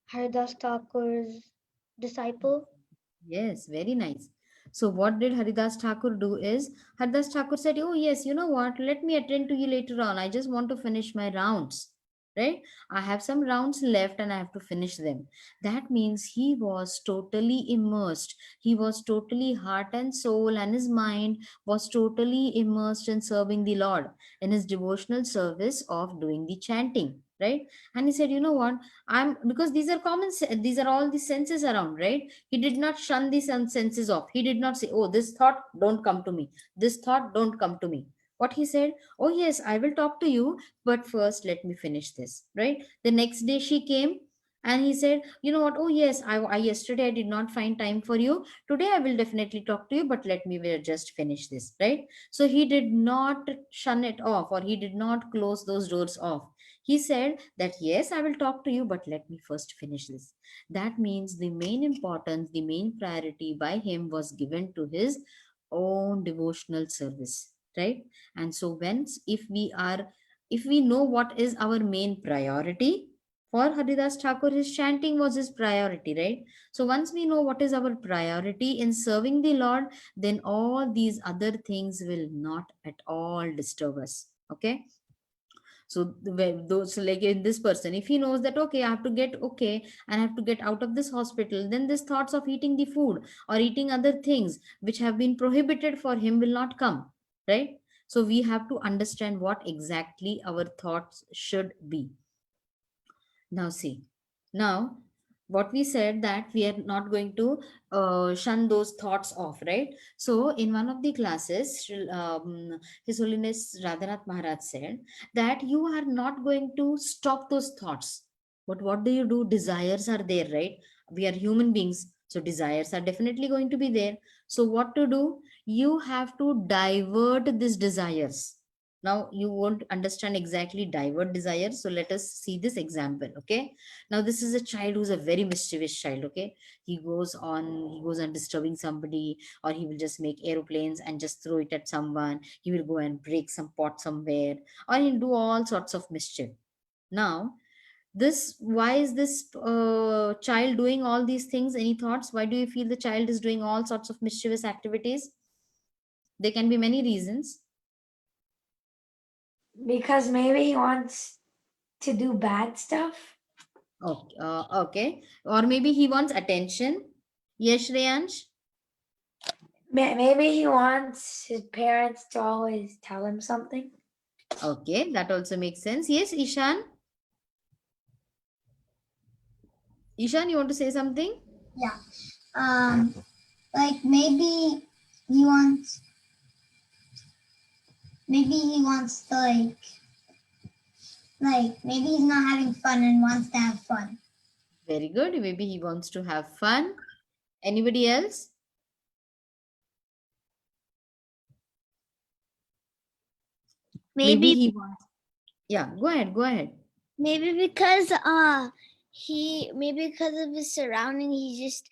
Haridas Thakur's disciple.
Yes, very nice. So what did Haridas Thakur do is, Haridas Thakur said, oh yes, you know what, let me attend to you later on. I just want to finish my rounds, right? I have some rounds left and I have to finish them. That means he was totally immersed. He was totally heart and soul, and his mind was totally immersed in serving the Lord, in his devotional service of doing the chanting, right? And he said, you know what, because these are these are all the senses around, right? He did not shun the senses off. He did not say, oh, this thought don't come to me, this thought don't come to me. What he said, oh yes, I will talk to you, but first let me finish this, right? The next day she came, and he said, you know what, oh yes, I yesterday I did not find time for you, today I will definitely talk to you, but let me just finish this, right? So he did not shun it off, or he did not close those doors off. He said that, yes, I will talk to you, but let me first finish this. That means the main importance, the main priority by him was given to his own devotional service, right? And so if we know what is our main priority, for Haridas Thakur, his chanting was his priority, right? So once we know what is our priority in serving the Lord, then all these other things will not at all disturb us. Okay. So those, like in this person, if he knows that, okay, I have to get okay and I have to get out of this hospital, then these thoughts of eating the food or eating other things which have been prohibited for him will not come, right? So we have to understand what exactly our thoughts should be. Now see, now what we said, that we are not going to shun those thoughts off, right? So in one of the classes, His Holiness Radhanath Maharaj said that you are not going to stop those thoughts. But what do you do? Desires are there, right? We are human beings, so desires are definitely going to be there. So what to do? You have to divert these desires. Now you won't understand exactly divert desires, so let us see this example. Okay, now this is a child who's a very mischievous child. Okay, he goes on disturbing somebody, or he will just make aeroplanes and just throw it at someone. He will go and break some pot somewhere, or he'll do all sorts of mischief. Now this, why is this child doing all these things? Any thoughts? Why do you feel the child is doing all sorts of mischievous activities? There can be many reasons.
Because maybe he wants to do bad stuff.
Okay, okay. Or maybe he wants attention. Yes, Shreyansh?
Maybe he wants his parents to always tell him something.
Okay, that also makes sense. Yes, Ishan? Ishan, you want to say something?
Like maybe he wants maybe he wants to maybe he's not having fun and wants to have fun.
Very good. Maybe he wants to have fun. Anybody else? Maybe he wants. Yeah, go ahead. Go ahead.
Maybe because because of his surrounding, he just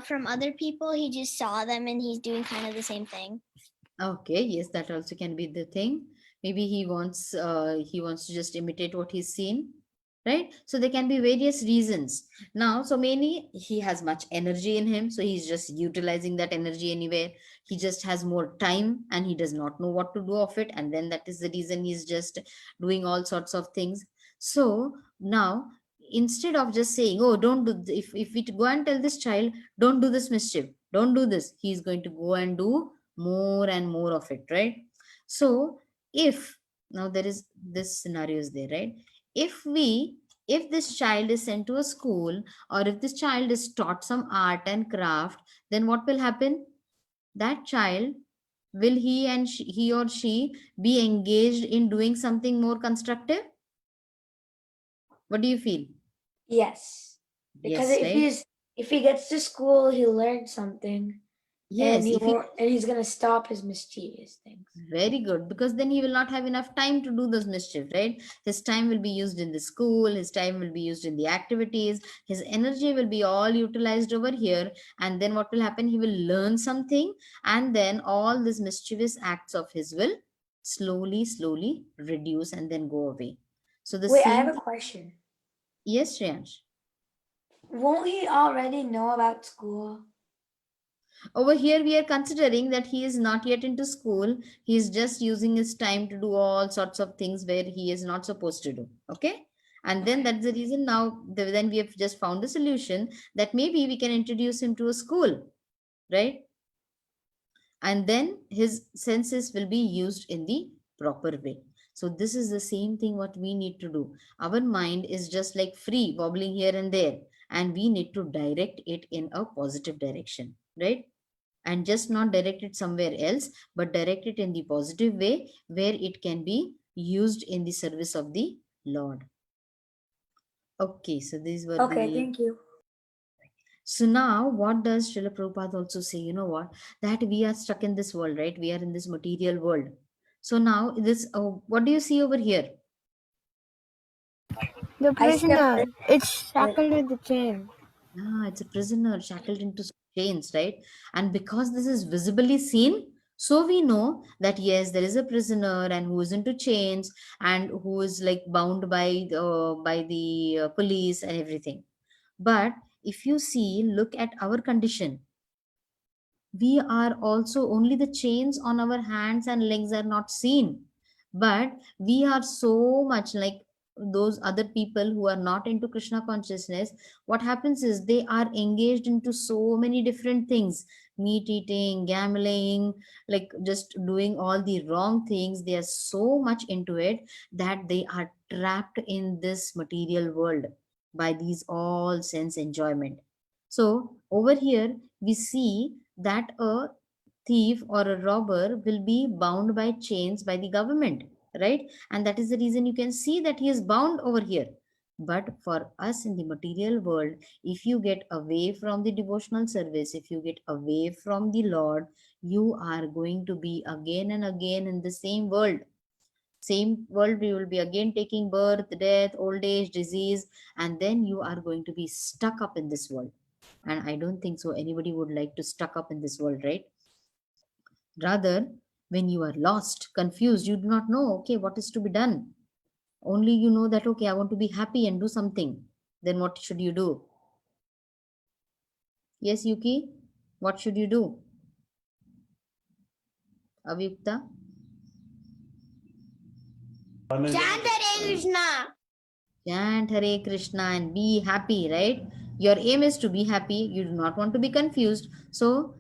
from other people, he just saw them and he's doing kind of the same thing.
Okay, yes, that also can be the thing. Maybe he wants to just imitate what he's seen, right? So there can be various reasons. Now, so mainly he has much energy in him, so he's just utilizing that energy anywhere. He just has more time and he does not know what to do of it, and then that is the reason he's just doing all sorts of things. So now, instead of just saying, oh, don't do if we go and tell this child, don't do this mischief, don't do this, he's going to go and do more and more of it, right? So if now there is this scenario is there, right? If this child is sent to a school, or if this child is taught some art and craft, then what will happen? That child, will he or she be engaged in doing something more constructive? What do you feel?
Yes. Because
Yes,
if he gets to school, he'll learn something.
yes,
and he's gonna stop his mischievous things.
very good, because then he will not have enough time to do those mischief, right? His time will be used in the school, his time will be used in the activities, his energy will be all utilized over here. And then what will happen? He will learn something, and then all these mischievous acts of his will slowly reduce and then go away. So the
Wait, I
same.
have a question.
Yes, Shreyansh.
Won't he already know about school?
Over here, we are considering that he is not yet into school. He is just using his time to do all sorts of things where he is not supposed to do. Okay. And then that's the reason now, then we have just found the solution that maybe we can introduce him to a school, right? And then his senses will be used in the proper way. So this is the same thing what we need to do. Our mind is just like free, wobbling here and there, and we need to direct it in a positive direction, right? And just not direct it somewhere else, but direct it in the positive way where it can be used in the service of the Lord. Okay, so these were
Thank you.
So now what does Srila Prabhupada also say? You know what? That we are stuck in this world, right? We are in this material world. So now what do you see over here?
The prisoner. It's shackled with the chain.
It's a prisoner shackled into chains, right? And because this is visibly seen, so we know that yes, there is a prisoner and who is into chains and who is like bound by the police and everything. But if you see, look at our condition. We are also, only the chains on our hands and legs are not seen, but we are so much like those other people who are not into Krishna consciousness. What happens is they are engaged into so many different things: meat eating, gambling, like just doing all the wrong things. They are so much into it that they are trapped in this material world by these all sense enjoyment. So over here we see that a thief or a robber will be bound by chains by the government, right? And that is the reason you can see that he is bound over here. But for us in the material world, if you get away from the devotional service, if you get away from the Lord, you are going to be again and again in the same world. Same world, we will be again taking birth, death, old age, disease, and then you are going to be stuck up in this world. And I don't think so anybody would like to stuck up in this world, right? Rather, when you are lost, confused, you do not know, okay, what is to be done. Only you know that, okay, I want to be happy and do something. Then what should you do? Yes, Yuki, what should you do? Avyukta?
Chant Hare Krishna.
Chant Hare Krishna and be happy, right? Your aim is to be happy. You do not want to be confused. So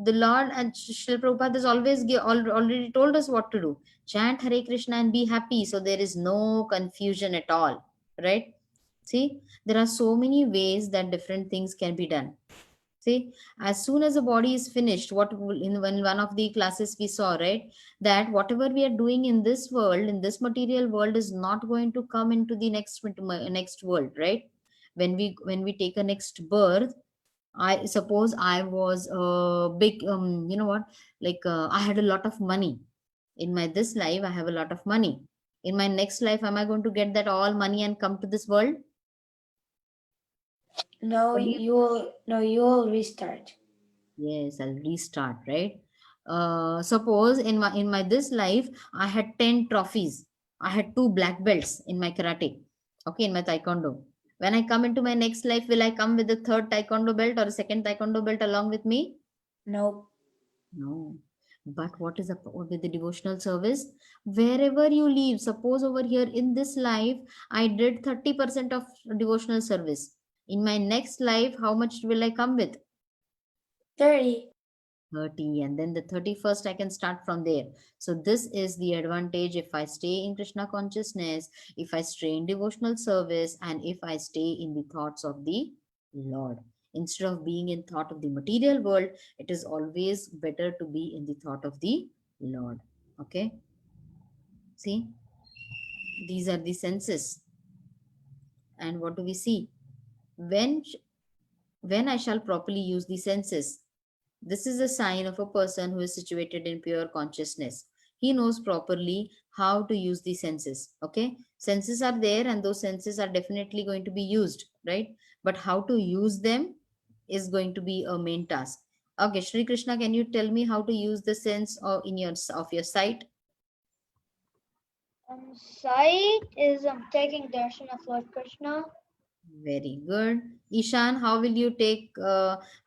the Lord and Srila Prabhupada has already told us what to do. Chant Hare Krishna and be happy. So there is no confusion at all, right? See, there are so many ways that different things can be done. See, as soon as the body is finished, what will, in one of the classes we saw, right, that whatever we are doing in this world, in this material world, is not going to come into the next world, right? When we take a next birth, I suppose I was a big, you know what, like I had a lot of money. In my this life, I have a lot of money. In my next life, am I going to get that all money and come to this world?
No,
What do you-
you will restart.
Yes, I'll restart, right? Suppose in my this life, I had 10 trophies. I had 2 black belts in my karate. Okay, in my taekwondo. When I come into my next life, will I come with the third taekwondo belt or a second taekwondo belt along with me?
Nope.
No. But what is up with the devotional service? Wherever you live, suppose over here in this life, I did 30% of devotional service. In my next life, how much will I come with?
30.
30, and then the 31st I can start from there. So this is the advantage if I stay in Krishna consciousness, if I stay in devotional service, and if I stay in the thoughts of the Lord. Instead of being in thought of the material world, it is always better to be in the thought of the Lord. Okay, see, these are the senses. And what do we see? When I shall properly use the senses, this is a sign of a person who is situated in pure consciousness. He knows properly how to use the senses. Okay, senses are there and those senses are definitely going to be used, right? But how to use them is going to be a main task. Okay, Shri Krishna, can you tell me how to use the sense of your sight?
Sight is taking darshan of Lord Krishna.
Very good. Ishan, how will you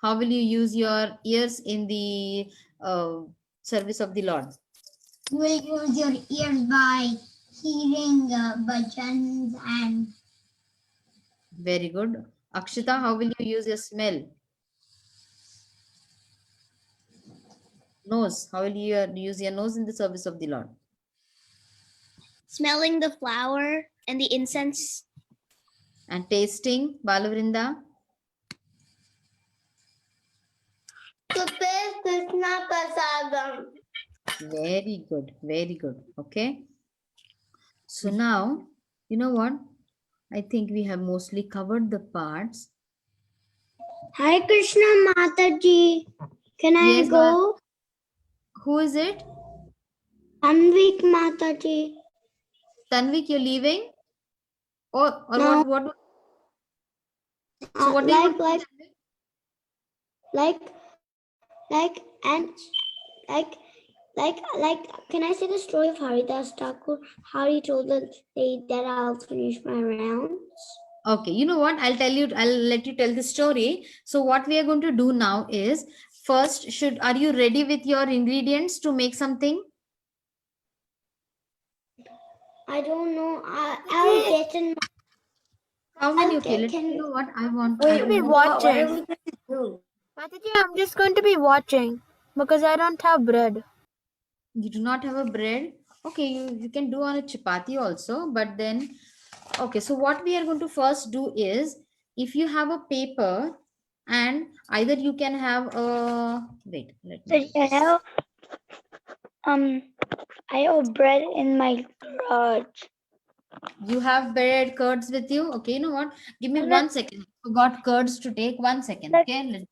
how will you use your ears in the service of the Lord?
You will use your ears by hearing bhajans and
Very good. Akshita, how will you use your smell? Nose. How will you use your nose in the service of the Lord?
smelling the flower and the incense.
And tasting, Balavrinda?
To taste Krishna prasadam.
Very good. Very good. Okay. So now, you know what? I think we have mostly covered the parts.
Hare Krishna Mataji. Can I
Yes,
go?
who is it?
Anvik Mataji.
Tanvik, you're leaving? Or
No.
what? So what do you want to do, Tanvik?
And can I say the story of Haridas Thakur? How he told the lady that I'll finish my rounds?
Okay, you know what? I'll let you tell the story. So what we are going to do now is, first, are you ready with your ingredients to make something?
I don't know. I'll get in.
How many?
Okay,
Okay,
can-
you know what? I want.
Wait,
be
What are
watching.
we going to do?
Mataji, I'm just going to be watching because I don't have bread.
You do not have a bread. Okay, you can do on a chapati also, but then, okay, so what we are going to first do is, if you have a paper, and either you can have a, wait, let me,
I have bread in my garage.
you have bread curds with you. Okay, you know what? Give me 1 second. I forgot curds to take. 1 second. Okay.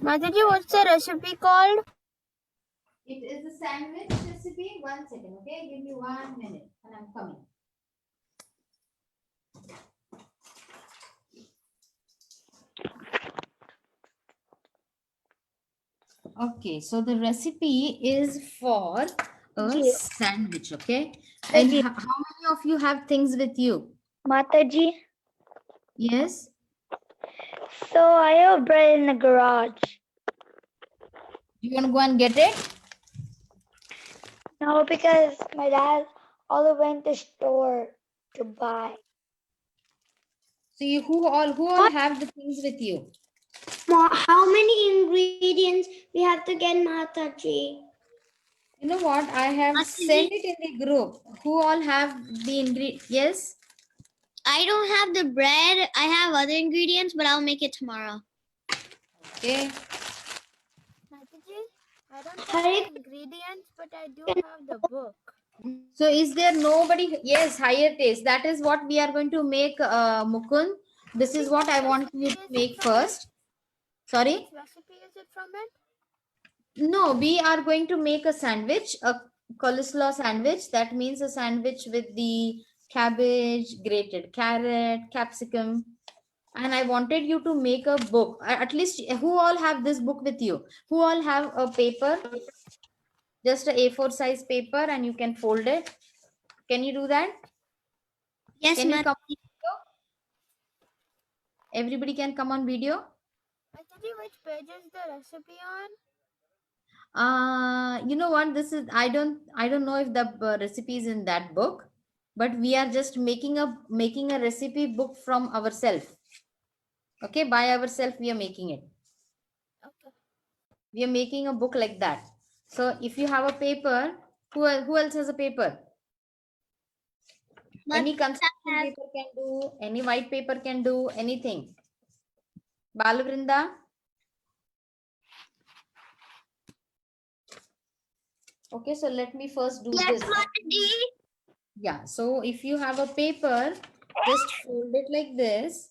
Mataji, what's the recipe called?
It is a sandwich recipe. 1 second. Okay. Give me 1 minute and I'm coming. Okay, so the recipe is for a sandwich, okay? And how many of you have things with you?
Mataji,
Yes?
so I have bread in the garage.
You want to go and get it?
No, because my dad all went to the store to buy.
So who all have the things with you?
How many ingredients we have to get, Mataji?
You know what? I have sent it in the group. Who all have the ingredient? Yes.
I don't have the bread. I have other ingredients, but I'll make it tomorrow.
Okay.
Mataji, I don't have the ingredients, but I do have the book.
So is there nobody? Yes, higher taste. That is what we are going to make, Mukund. This is what I want you to make first. Sorry?
Which recipe is it from it?
No, we are going to make a sandwich, a coleslaw sandwich. That means a sandwich with the cabbage, grated carrot, capsicum. And I wanted you to make a book. At least who all have this book with you? Who all have a paper? Just a A4 size paper and you can fold it. Can you do that?
Yes,
Can you
ma'am.
come on video? Everybody can come on video.
Mataji, which page is the recipe on?
You know what, this is, I don't know if the recipe is in that book, but we are just making a recipe book from ourselves. Okay, by ourselves we are making it.
Okay.
We are making a book like that. So if you have a paper, who else has a paper? Any construction paper can do, any white paper can do, anything. Balavrinda? Okay, so let me first do this. Yeah, so if you have a paper, just fold it like this.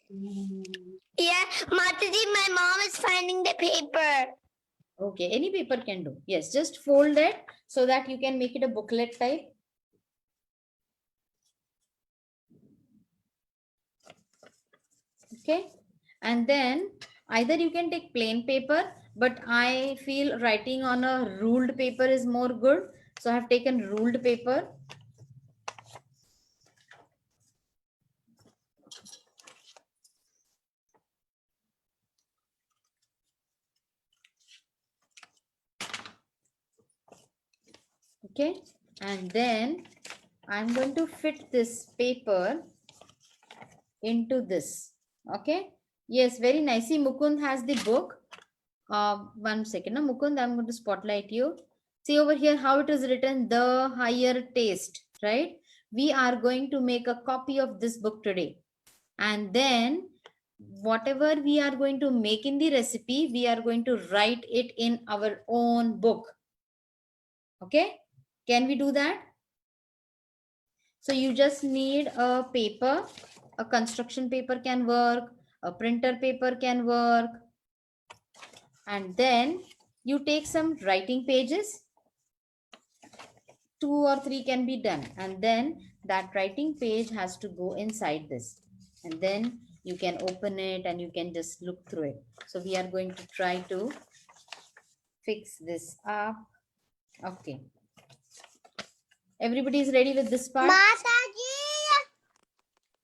Yeah, Mataji, my mom is finding the paper.
Okay, any paper can do. Yes, just fold it so that you can make it a booklet type. Okay, and then either you can take plain paper, but I feel writing on a ruled paper is more good. So I have taken ruled paper. Okay, and then I'm going to fit this paper into this. Okay, yes, very nice. See, Mukund has the book. 1 second, Mukund, I'm going to spotlight you. See over here how it is written, the higher taste, right? We are going to make a copy of this book today. And then whatever we are going to make in the recipe, we are going to write it in our own book. Okay, can we do that? So you just need a paper, a construction paper can work, a printer paper can work. And then you take some writing pages, 2 or 3 can be done. And then that writing page has to go inside this. And then you can open it and you can just look through it. So we are going to try to fix this up. Okay. Everybody is ready with this part?
Mataji!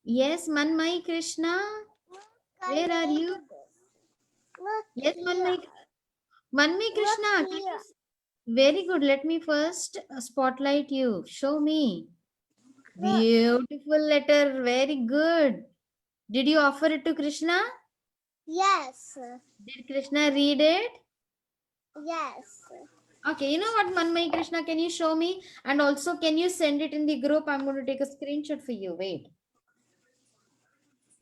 Yes, Manmai Krishna. Where are you?
Look
Yes, Manmai Krishna. Can you... Very good. Let me first spotlight you. Show me. Beautiful letter. Very good. Did you offer it to Krishna?
Yes.
Did Krishna read it?
Yes.
Okay, you know what, Manmai Krishna, can you show me? And also, can you send it in the group? I'm going to take a screenshot for you. Wait.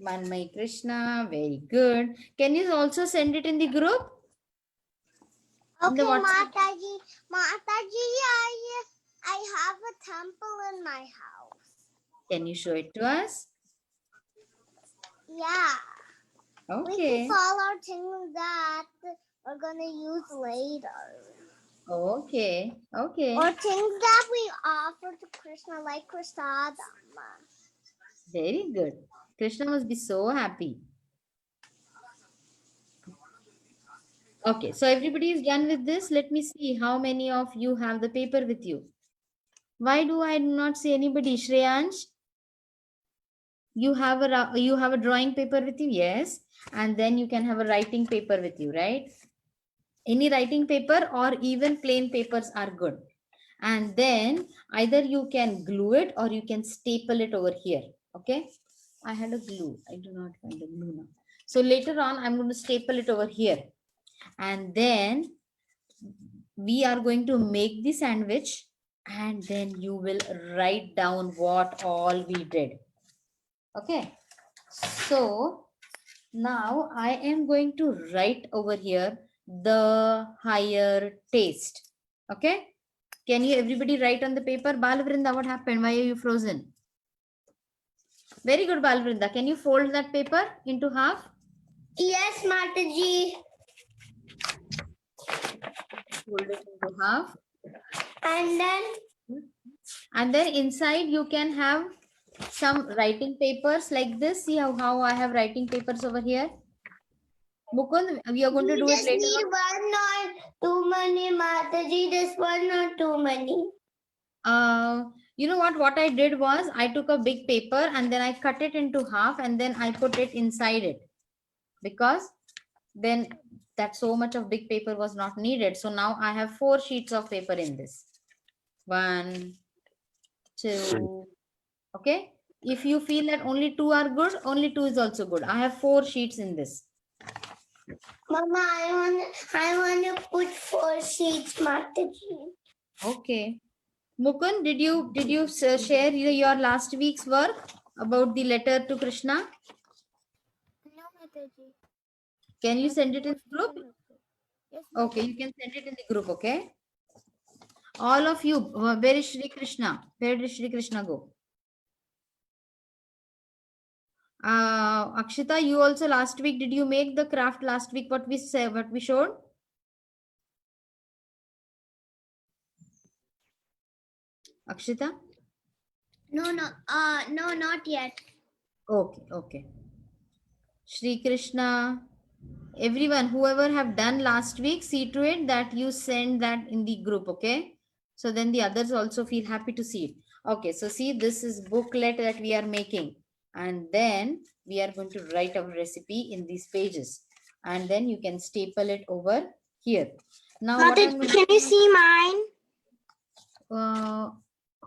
Manmai Krishna, very good. Can you also send it in the group?
Okay,
WhatsApp.
Mataji, I have a temple in my house.
Can you show it to us?
Yeah. We
Okay.
can follow things that we're gonna use later.
Okay. Okay.
Or things that we offer to Krishna, like prasadam.
Very good. Krishna must be so happy. Okay, so everybody is done with this. Let me see how many of you have the paper with you. Why do I not see anybody? Shreyansh, you have a drawing paper with you? Yes. And then you can have a writing paper with you, right? Any writing paper or even plain papers are good. And then either you can glue it or you can staple it over here. Okay. I had a glue. I do not find a glue now. So later on, I'm going to staple it over here. And then we are going to make the sandwich, and then you will write down what all we did. Okay. So now I am going to write over here the higher taste. Okay. Can you everybody write on the paper? Balavrinda, what happened? Why are you frozen? Very good, Balavrinda. Can you fold that paper into half?
Yes, Mataji.
Fold it into half.
And then
And then inside you can have some writing papers like this. See how I have writing papers over here. Mukund, we are going to do it later on.
one or too many, Mataji. This one or too many.
You know what I did was I took a big paper and then I cut it into half and then I put it inside it, because then that so much of big paper was not needed. So now I have 4 sheets of paper in this. 1, 2. Okay. If you feel that only 2 are good, only 2 is also good. I have 4 sheets in this.
Mama, I want to put 4 sheets, Mataji.
Okay. Mukund, did you share your last week's work about the letter to Krishna?
No, Mataji.
Can you send it in the group?
Yes,
Okay, you can send it in the group, okay? All of you, where is Shri Krishna? Where did Shri Krishna go? Akshita, you also last week, did you make the craft last week, what we showed? Akshita?
No, not yet.
Okay. Shri Krishna, everyone, whoever have done last week, see to it that you send that in the group, okay? So then the others also feel happy to see it. Okay, so see, this is booklet that we are making. And then we are going to write our recipe in these pages. And then you can staple it over here. Now, what I'm going
Can you see mine?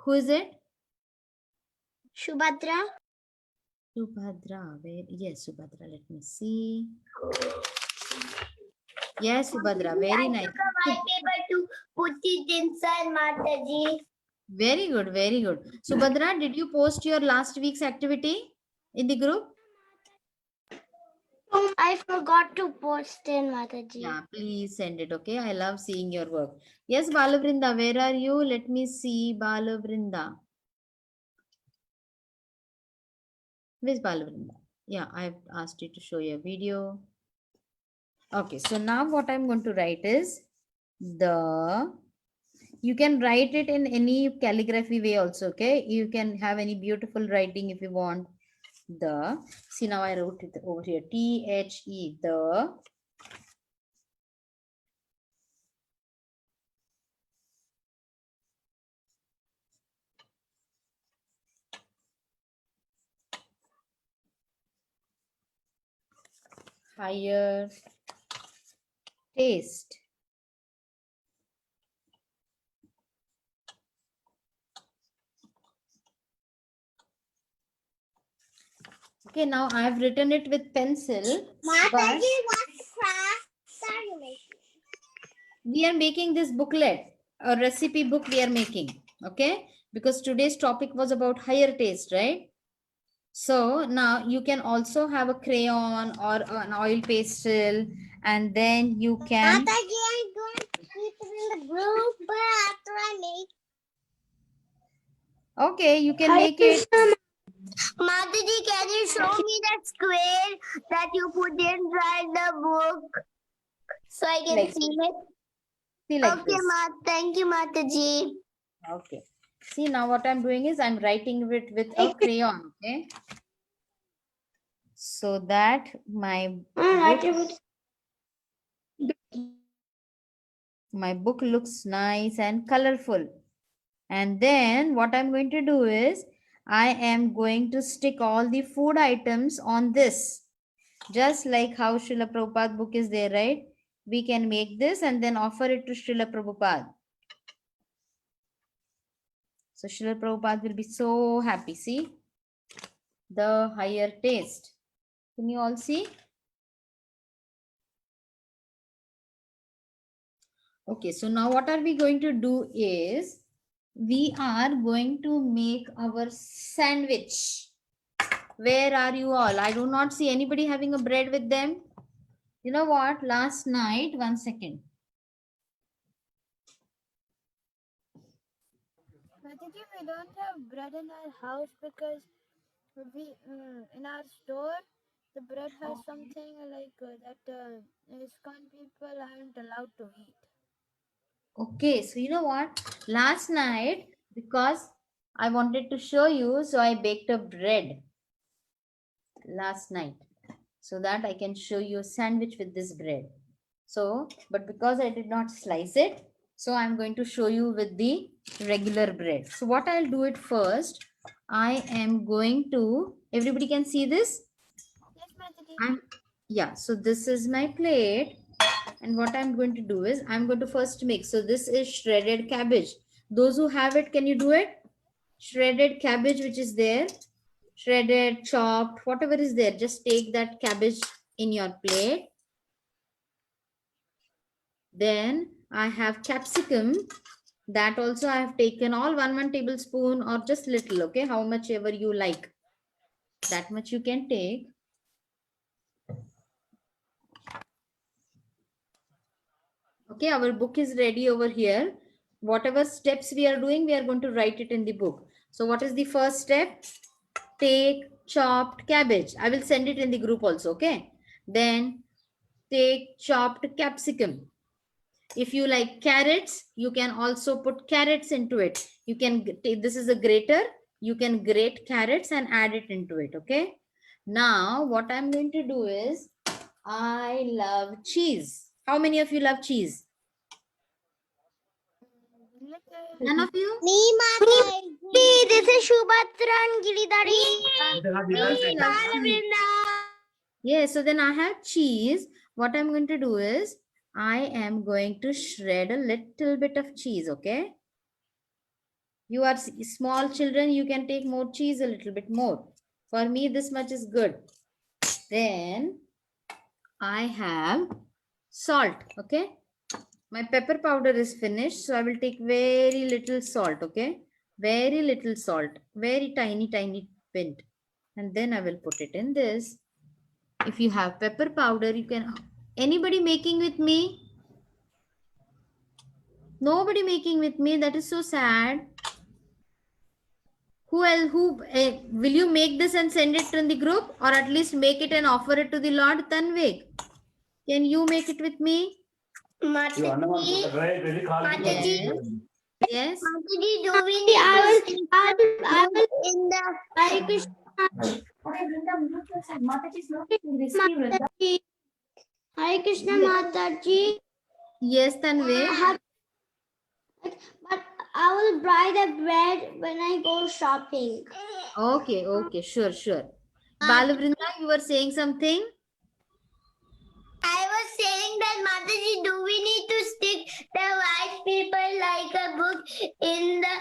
who is it?
Shubhadra.
Subhadra. Yes, Subhadra. Let me see. Yes, Subhadra. Very nice.
White paper to put it inside, Mataji.
Very good. Very good. Subhadra, did you post your last week's activity in the group?
I forgot to post in, Mataji.
Yeah, please send it. Okay. I love seeing your work. Yes, Balavrinda. Where are you? Let me see. Balavrinda. Where's Balavrinda? Yeah, I've asked you to show your video. Okay. So now what I'm going to write is you can write it in any calligraphy way also, okay? You can have any beautiful writing if you want. See, now I wrote it over here. THE, the. Higher taste. Okay, now I have written it with pencil.
Mataji,
but
what crafts are you making?
we are making this booklet, a recipe book we are making, okay? Because today's topic was about higher taste, right? So now you can also have a crayon or an oil pastel, and then you can.
Mataji, I'm going to keep it in the group, but after I make.
Okay, you can make it.
Mataji, can you show me that square that you put inside the book so I can
Like
see it?
See like
Okay,
this.
thank you, Mataji.
Okay. See, now what I'm doing is I'm writing it with a crayon, okay? So that my book looks nice and colorful. And then what I'm going to do is I am going to stick all the food items on this. Just like how Srila Prabhupada book is there, right? We can make this and then offer it to Srila Prabhupada. So Srila Prabhupada will be so happy. See? The higher taste. Can you all see? Okay, so now what are we going to do is we are going to make our sandwich. Where are you all? I do not see anybody having a bread with them. You know what? Last night, 1 second.
Mataji, we don't have bread in our house because we in our store the bread has something like that ISKCON people aren't allowed to eat.
Okay, so you know what? Last night, because I wanted to show you, so I baked a bread last night so that I can show you a sandwich with this bread. So, but because I did not slice it, so I'm going to show you with the regular bread. So what I'll do it first, I am going to, everybody can see this?
Yes, Mataji.
Yeah, so this is my plate. And what I'm going to do is I'm going to first mix. So this is shredded cabbage. Those who have it, can you do it? Shredded cabbage, which is there. Shredded, chopped, whatever is there. Just take that cabbage in your plate. Then I have capsicum. That also I have taken all 1 tablespoon or just little, okay? How much ever you like. That much you can take. Okay, our book is ready over here. Whatever steps we are doing, we are going to write it in the book. So what is the first step? Take chopped cabbage. I will send it in the group also, okay? Then take chopped capsicum. If you like carrots, you can also put carrots into it. You can take, this is a grater. You can grate carrots and add it into it, okay? Now, what I'm going to do is, I love cheese. How many of you love cheese?
Little.
None of you?
Me, Mataji. This is Shubhatra and Giridhari.
Yes, so then I have cheese. What I'm going to do is, I am going to shred a little bit of cheese, okay? You are small children, you can take more cheese, a little bit more. For me, this much is good. Then I have salt, okay? My pepper powder is finished, so I will take very little salt, okay? Very little salt, very tiny, tiny bit. And then I will put it in this. If you have pepper powder, you can... Anybody making with me? Nobody making with me. That is so sad. Who else? Will you make this and send it in the group, or at least make it and offer it to the Lord? Tanvik, can you make it with me?
Mataji.
Yes.
Mataji, do we need I will in the Hare Krishna. Mataji. Hare Krishna Mataji.
Yes, Tanvik.
But I will buy the bread when I go shopping.
Okay, okay, sure, sure. Balavrinda, you were saying something?
I was saying that Mataji, do we need to stick the white paper like a book in the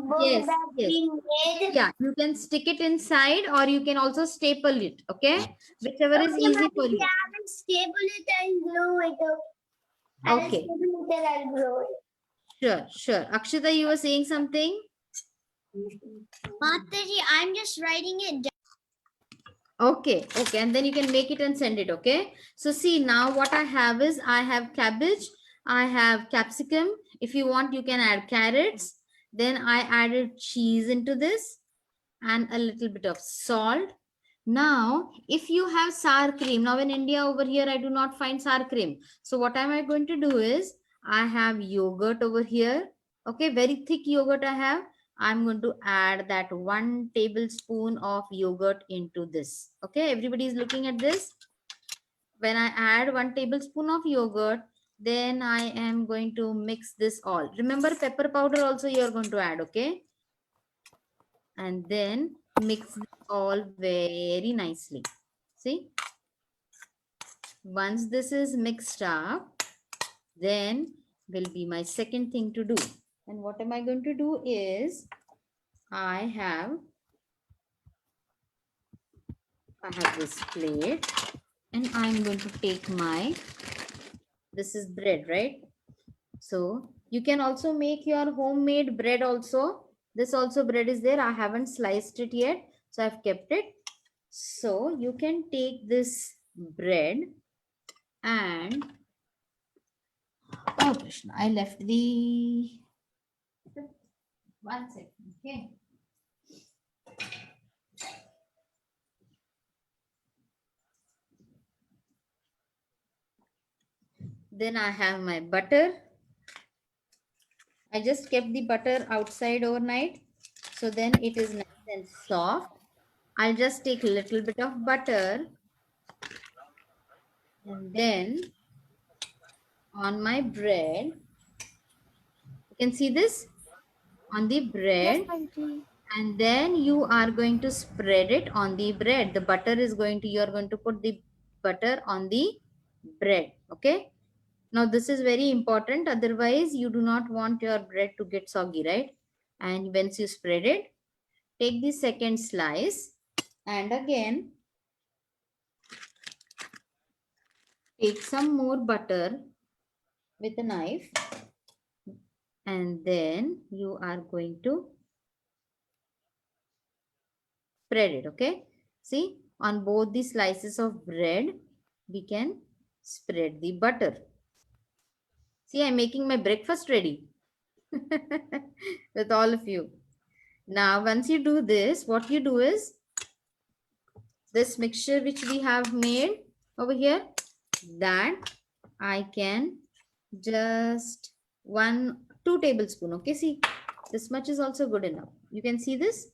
book
Yes,
that
yes.
we made?
Yeah, you can stick it inside, or you can also staple it, okay? Whichever is easy for you.
I will staple it and glue it.
Okay.
Staple it and glue it.
Sure, sure. Akshita, you were saying something?
Mataji, I'm just writing it down.
Okay, okay. And then you can make it and send it, okay? So see, now what I have is, I have cabbage, I have capsicum. If you want, you can add carrots. Then I added cheese into this and a little bit of salt. Now, if you have sour cream, now in India over here, I do not find sour cream. So what am I going to do is, I have yogurt over here. Okay, very thick yogurt I have. I'm going to add that 1 tablespoon of yogurt into this. Okay, everybody is looking at this. When I add 1 tablespoon of yogurt, then I am going to mix this all. Remember, pepper powder also you are going to add, okay? And then mix it all very nicely. See? Once this is mixed up, then will be my second thing to do. And what am I going to do is, I have this plate, and I'm going to take my This is bread, right? So you can also make your homemade bread also. This also bread is there. I haven't sliced it yet, so I've kept it. So you can take this bread and oh Krishna, I left the 1 second. Okay. Then I have my butter. I just kept the butter outside overnight. So then it is nice and soft. I'll just take a little bit of butter and then on my bread, you can see this on the bread.
Yes, Auntie.
And then you are going to spread it on the bread. The butter is going to, you're going to put the butter on the bread. Okay. Now this is very important. Otherwise you do not want your bread to get soggy, right? And once you spread it, take the second slice and again take some more butter with a knife and then you are going to spread it. Okay. See, on both the slices of bread, we can spread the butter. See, I'm making my breakfast ready with all of you. Now, once you do this, what you do is this mixture which we have made over here, that I can just 2 tablespoons. Okay, see, this much is also good enough. You can see this.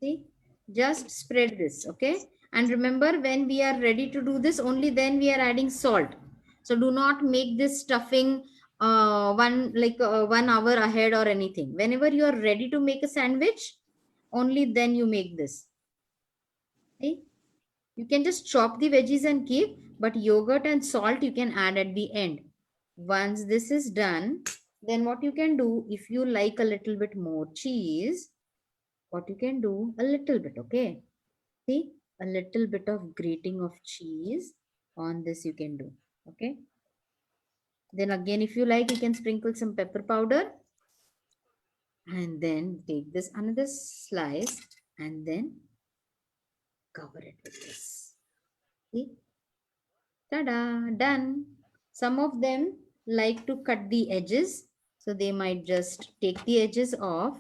See, just spread this. Okay, and remember, when we are ready to do this, only then we are adding salt. So do not make this stuffing 1 hour ahead or anything. Whenever you are ready to make a sandwich, only then you make this. See, you can just chop the veggies and keep, but yogurt and salt you can add at the end. Once this is done, then what you can do, if you like a little bit more cheese, what you can do, a little bit, okay? See, a little bit of grating of cheese on this you can do, okay? Then again, if you like, you can sprinkle some pepper powder and then take this another slice and then cover it with this. See? Ta-da, done. Some of them like to cut the edges, so they might just take the edges off.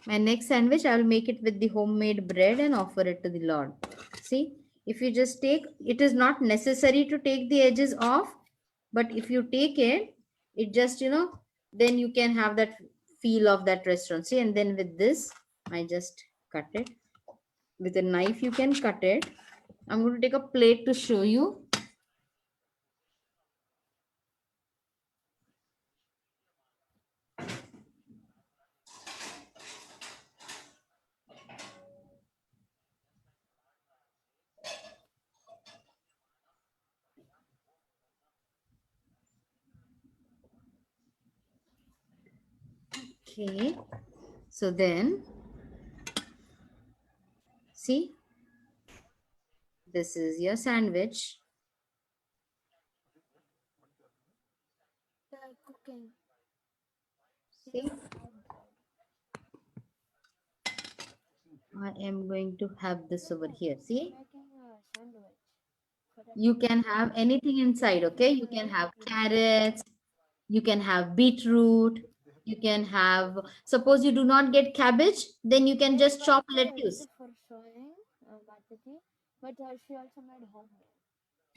My next sandwich, I will make it with the homemade bread and offer it to the Lord. See, if you just take, it is not necessary to take the edges off, but if you take it, it just, then you can have that feel of that restaurant. See, and then with this, I just cut it. With a knife, you can cut it. I'm going to take a plate to show you. Okay, so then, see, this is your sandwich.
They're cooking.
See, I am going to have this over here. See,
Making a sandwich. For that
you can have anything inside. Okay, you can have carrots, you can have beetroot, you can have, suppose you do not get cabbage, then you can just chop
I did
lettuce.
it for showing Mataji, but she also made homemade.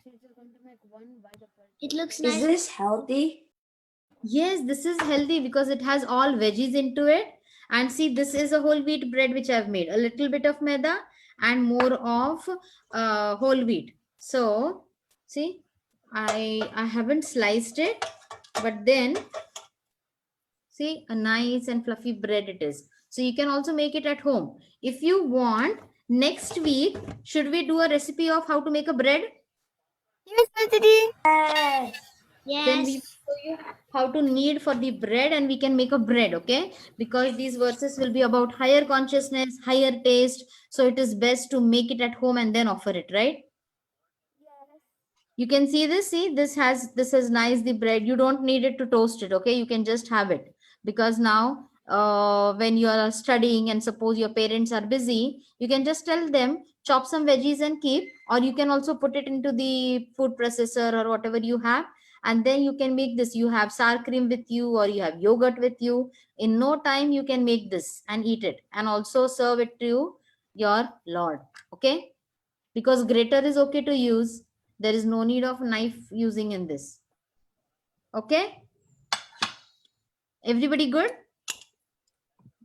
She's just going to make one by the person.
It looks
Is
nice.
this healthy?
Yes, this is healthy because it has all veggies into it. And see, this is a whole wheat bread which I've made. A little bit of maida and more of whole wheat. So, see, I haven't sliced it, but then, see, a nice and fluffy bread it is. So you can also make it at home. If you want, next week, should we do a recipe of how to make a bread?
Yes, Mataji.
Yes.
Then we
Yes.
show you how to knead for the bread, and we can make a bread, okay? Because these verses will be about higher consciousness, higher taste. So it is best to make it at home and then offer it, right?
Yes.
You can see this. See, this is nice, the bread. You don't need it to toast it, okay? You can just have it, because now when you are studying and suppose your parents are busy, you can just tell them chop some veggies and keep, or you can also put it into the food processor or whatever you have, and then you can make this. You have sour cream with you or you have yogurt with you. In no time you can make this and eat it, and also serve it to your Lord, okay? Because grater is okay to use. There is no need of knife using in this. Okay? Everybody good?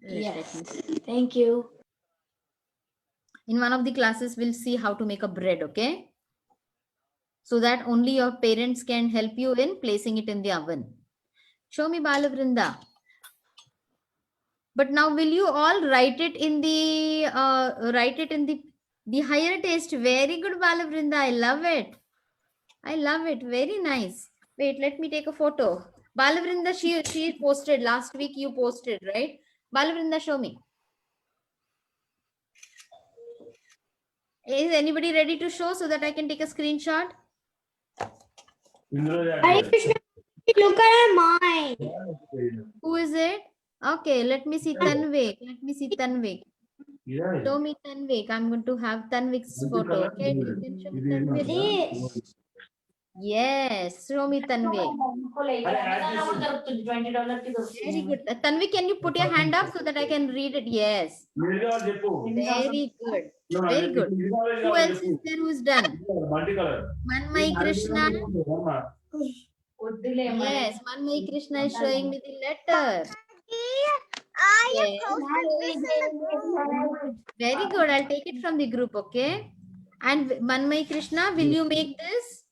Yes. Thank you.
In one of the classes, we'll see how to make a bread, okay? So that only your parents can help you in placing it in the oven. Show me Balavrinda. But now will you all write it in the the higher taste? Very good, Balavrinda. I love it. I love it. Very nice. Wait, let me take a photo. Balavrinda, she posted last week. You posted, right? Balavrinda, show me. Is anybody ready to show so that I can take a screenshot?
Hare Krishna, look at mine.
Who is it? Okay, let me see Tanvik. Let me see Tanvik. Show me Tanvik. I'm going to have Tanvik's photo. Okay, you can show Tanvik.
This.
Yes, show me Tanvik. Very good. Tanvik, can you put your hand up so that I can read it? Yes. Very good. Very good. Who else is there who's done? Manmai Krishna. Yes, Manmai Krishna is showing me the letter. Yes. Very good. I'll take it from the group, okay? And Manmai Krishna, will you make this?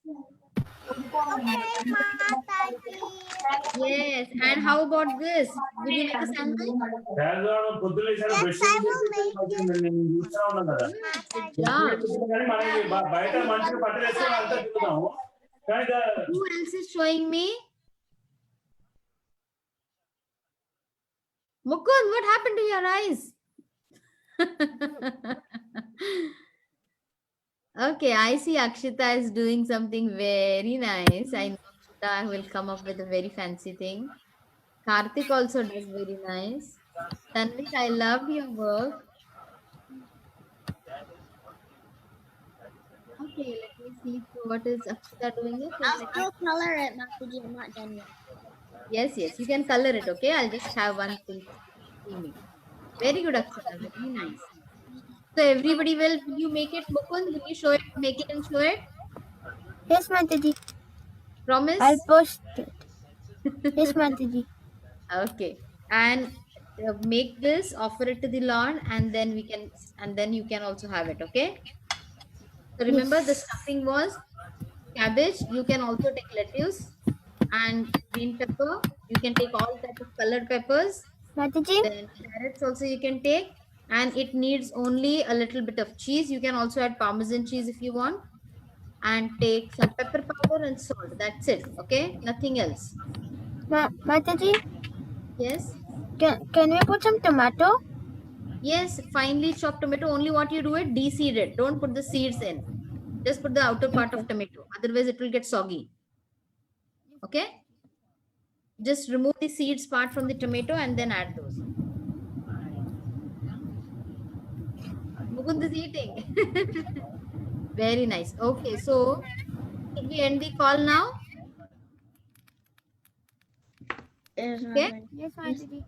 Yes. And how about this? Will you make a sandwich? Yeah. Who else is showing me? Mukund, what happened to your eyes? Okay, I see Akshita is doing something very nice. I know Akshita will come up with a very fancy thing. Karthik also does very nice. Tanvik, I love your work. Okay, let me see what is Akshita doing. Okay,
I'll still color it, Mataji. I'm not done yet.
yes, you can color it. Okay, I'll just have one thing. Very good, Akshita. Very nice. So everybody will you make it, Mukund? Will you show it, make it and show it?
Yes, Mataji.
Promise?
I'll post it. Yes, Mataji.
Okay. And make this, offer it to the Lord, and then you can also have it. Okay. So remember the stuffing was cabbage. You can also take lettuce and green pepper. You can take all type of colored peppers.
Mataji.
Then carrots also you can take, and it needs only a little bit of cheese. You can also add Parmesan cheese if you want, and take some pepper powder and salt. That's it. Okay, nothing else.
Mataji,
Yes.
can we put some tomato?
Yes, finely chopped tomato. Only what you do it, de-seed it. Don't put the seeds in. Just put the outer part of tomato. Otherwise, it will get soggy. Okay. Just remove the seeds part from the tomato and then add those. Mukund is eating. Very nice. Okay, so should we end the call now? Okay.
Yes, Mataji.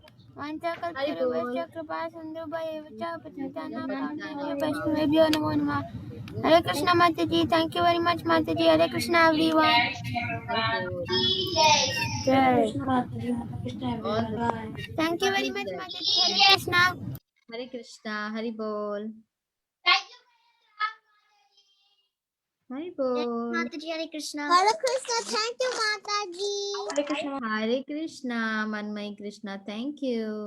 Hare Krishna, Mataji. Thank you very much, Mataji. Hare Krishna, everyone. Jai. Thank you very much, Mataji. Hare Krishna.
Hare Krishna, Hari Bol. Hari Bol.
Mataji, Hare Krishna. Hare Krishna. Thank you, Mataji.
Hare Krishna, Manmai Krishna. Thank you.